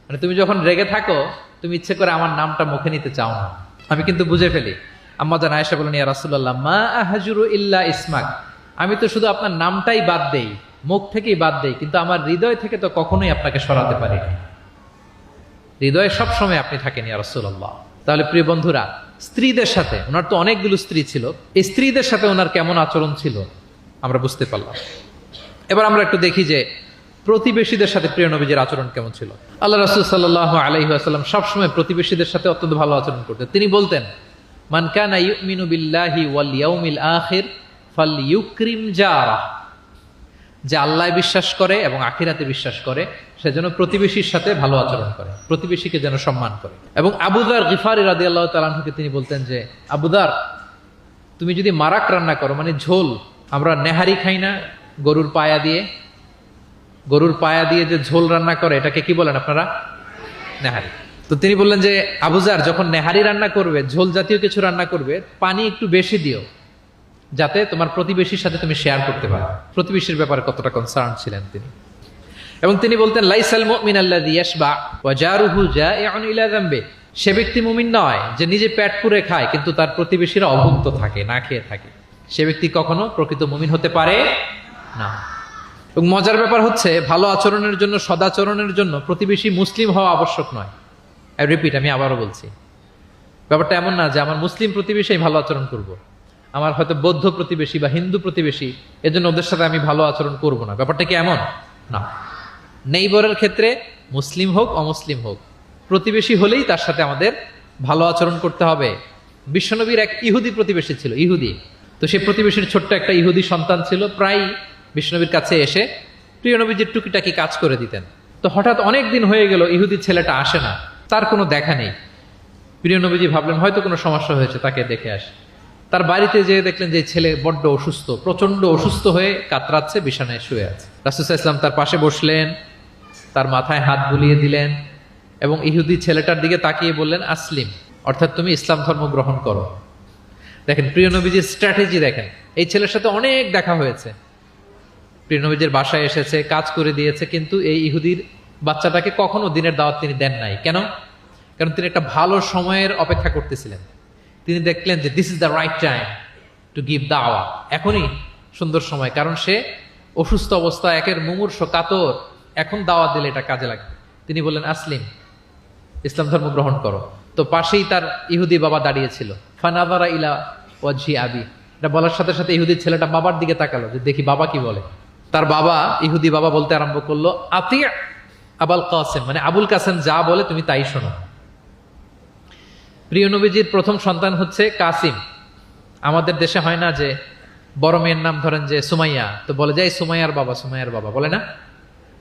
মানে তুমি যখন রেগে থাকো তুমি ইচ্ছে করে আমার নামটা মুখে নিতে চাও না, আমি কিন্তু বুঝে ফেলি। আম্মা জান আয়েশা বলেন, ইয়া রাসূলুল্লাহ মা আহজুরু ইল্লা ইসমাক, আমি তো শুধু আপনার নামটাই বাদ দেই, মুখ থেকেই বাদ দেই, কিন্তু আমার হৃদয় থেকে তো কখনোই আপনাকে সরাতে পারি না, হৃদয়ে সবসময় আপনি থাকেন ইয়া রাসূলুল্লাহ। তাহলে প্রিয় বন্ধুরা, স্ত্রীদের সাথে, ওনার তো অনেকগুলো স্ত্রী ছিল, এই স্ত্রীদের সাথে ওনার কেমন আচরণ ছিল আমরা বুঝতে পারলাম। এবার আমরা একটু দেখি যে প্রতিবেশীদের সাথে প্রিয় নবীজির আচরণ কেমন ছিল। আল্লাহ রাসূল সাল্লাল্লাহু আলাইহি ওয়াসাল্লাম সবসময় প্রতিবেশীদের সাথে অত্যন্ত ভালো আচরণ করতেন। তিনি বলতেন, মান কানা ইউমিনু বিল্লাহি ওয়াল ইয়াউমিল আখির ফালইউকরিম জারাহ, যে আল্লাহ বিশ্বাস করে এবং আখিরাতে বিশ্বাস করে সে যেন প্রতিবেশীর সাথে ভালো আচরণ করে, প্রতিবেশীকে যেন সম্মান করে। এবং আবু যার গিফারি রাদিয়াল্লাহু তাআলা আনহুকে তিনি বলতেন যে, আবু যার তুমি যদি মারাক রান্না করো, মানে ঝোল, আমরা নেহারি খাই না গরুর পায়া দিয়ে, গরুর পায়া দিয়ে যে ঝোল রান্না করে এটাকে কি বলেন আপনারা? নেহারি। তো তিনি বললেন যে আবু যার যখন নেহারি রান্না করবে, ঝোল জাতীয় কিছু রান্না করবে, পানি একটু বেশি দিও যাতে তোমার প্রতিবেশীর সাথে তুমি শেয়ার করতে পারো। প্রতিবেশীর ব্যাপারে কতটা কনসার্ন ছিলেন তিনি। এবং তিনি বলতেন, লাইসাল মুমিন আল্লাযী ইয়াশবা ওয়া জারুহু জাইউন ইলা যামবি, সে ব্যক্তি মুমিন নয় যে নিজে পেট পুরে খায় কিন্তু তার প্রতিবেশীরা অভুক্ত থাকে, না খেয়ে থাকে, সে ব্যক্তি কখনো প্রকৃত মুমিন হতে পারে না। এবং মজার ব্যাপার হচ্ছে, ভালো আচরণের জন্য, সদাচরণের জন্য প্রতিবেশী মুসলিম হওয়া আবশ্যক নয়। আই রিপিট, আমি আবারও বলছি, ব্যাপারটা এমন না যে আমার মুসলিম প্রতিবেশী ভালো আচরণ করব, আমার হয়তো বৌদ্ধ প্রতিবেশী বা হিন্দু প্রতিবেশী, এজন্য ওদের সাথে আমি ভালো আচরণ করব না। ব্যাপারটা কি এমন না? নেইবরের ক্ষেত্রে মুসলিম হোক অমুসলিম হোক, প্রতিবেশী হলেই তার সাথে আমাদের ভালো আচরণ করতে হবে। বিশ্বনবীর এক ইহুদি প্রতিবেশী ছিল, ইহুদি। তো সেই প্রতিবেশীর ছোট্ট একটা ইহুদি সন্তান ছিল, প্রায় বিশ্বনবীর কাছে এসে প্রিয় নবীজির টুকিটাকি কাজ করে দিতেন। তো হঠাৎ অনেক দিন হয়ে গেল ইহুদি ছেলেটা আসে না, তার কোনো দেখা নেই। প্রিয় নবীজি ভাবলেন হয়তো কোনো সমস্যা হয়েছে, তাকে দেখে আসে। তার বাড়িতে যেয়ে দেখলেন যে ছেলে বড্ড অসুস্থ, প্রচন্ড অসুস্থ হয়ে কাতরাচ্ছে, বিছানায় শুয়ে আছে। রাসূল সাল্লাল্লাহু আলাইহি ওয়াসাল্লাম তার পাশে বসলেন, তার মাথায় হাত বুলিয়ে দিলেন এবং ইহুদি ছেলেটার দিকে তাকিয়ে বললেন, আসলিম, অর্থাৎ তুমি ইসলাম ধর্ম গ্রহণ করো। দেখেন প্রিয় নবীজির স্ট্র্যাটেজি, দেখেন এই ছেলের সাথে অনেক দেখা হয়েছে, প্রিয় নবীজির বাসায় এসেছে, কাজ করে দিয়েছে, কিন্তু এই ইহুদির বাচ্চাটাকে কখনো দিনের দাওয়াত তিনি দেন নাই। কেন? কারণ তিনি একটা ভালো সময়ের অপেক্ষা করতেছিলেন। তিনি দেখলেন যে this is the right time to give দাওয়া, এখনই সুন্দর সময়, কারণ সে অসুস্থ অবস্থা, একের মুমূর্ষ কাতর, এখন দাওয়াত দিলে এটা কাজে লাগবে। তিনি বললেন, আসলিম, ইসলাম ধর্ম গ্রহণ করো। তো পাশেই তার ইহুদি বাবা দাঁড়িয়েছিল। ফানাযারা ইলা ওয়াজহি আবি, এটা বলার সাথে সাথে ইহুদি ছেলেটা বাবার দিকে তাকালো যে দেখি বাবা কি বলে। তার বাবা, ইহুদি বাবা বলতে আরম্ভ করলো, আতি আবুল কাসেম, মানে আবুল কাসেম যা বলে তুমি তাই শোনো। প্রিয় নবীজির প্রথম সন্তান হচ্ছে কাসিম। আমাদের দেশে হয় না যে বড় মেয়ের নাম ধরেন যে সুমাইয়া, তো বলে যায় সুমাইয়ার বাবা, সুমাইয়ার বাবা বলে না,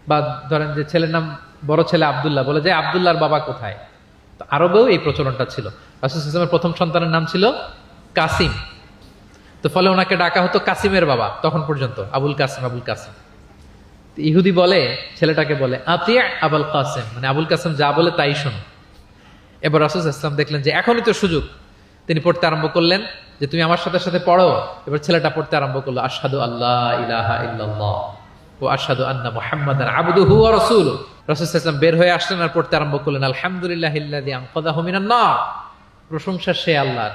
বা ধরেন যে ছেলের নাম, বড় ছেলে আব্দুল্লাহ, বলে যায় আব্দুল্লাহর বাবা কোথায়। তো আরবেও এই প্রচলনটা ছিল। রাসূল সাল্লাল্লাহু আলাইহি ওয়াসাল্লামের প্রথম সন্তানের নাম ছিল কাসিম, তো ফলে ওনাকে ডাকা হতো কাসিমের বাবা তখন পর্যন্ত, আবুল কাসিম, আবুল কাসিম। ইহুদি বলে, ছেলেটাকে বলে আতি আবুল কাসেম, মানে আবুল কাসেম যা বলে তাই শোনো। এবার রাসূল সাল্লাল্লাহু আলাইহি ওয়াসাল্লাম দেখলেন যে এখনই তো সুযোগ, তিনি পড়তে আরম্ভ করলেন যে তুমি আমার সাথে সাথে পড়ো। এবার ছেলেটা পড়তে আরম্ভ করলো, আশহাদু আল্লাহ ইলাহা ইল্লাল্লাহ ওয়া আশহাদু আন্না মুহাম্মাদান আবদুহু ওয়া রাসূলুহু। রাসূল সাল্লাল্লাহু আলাইহি ওয়াসাল্লাম বের হয়ে আসলেন আর পড়তে আরম্ভ করলেন, আলহামদুলিল্লাহিল্লাযী আনকাযাহু মিনান নার, প্রশংসা সে আল্লাহর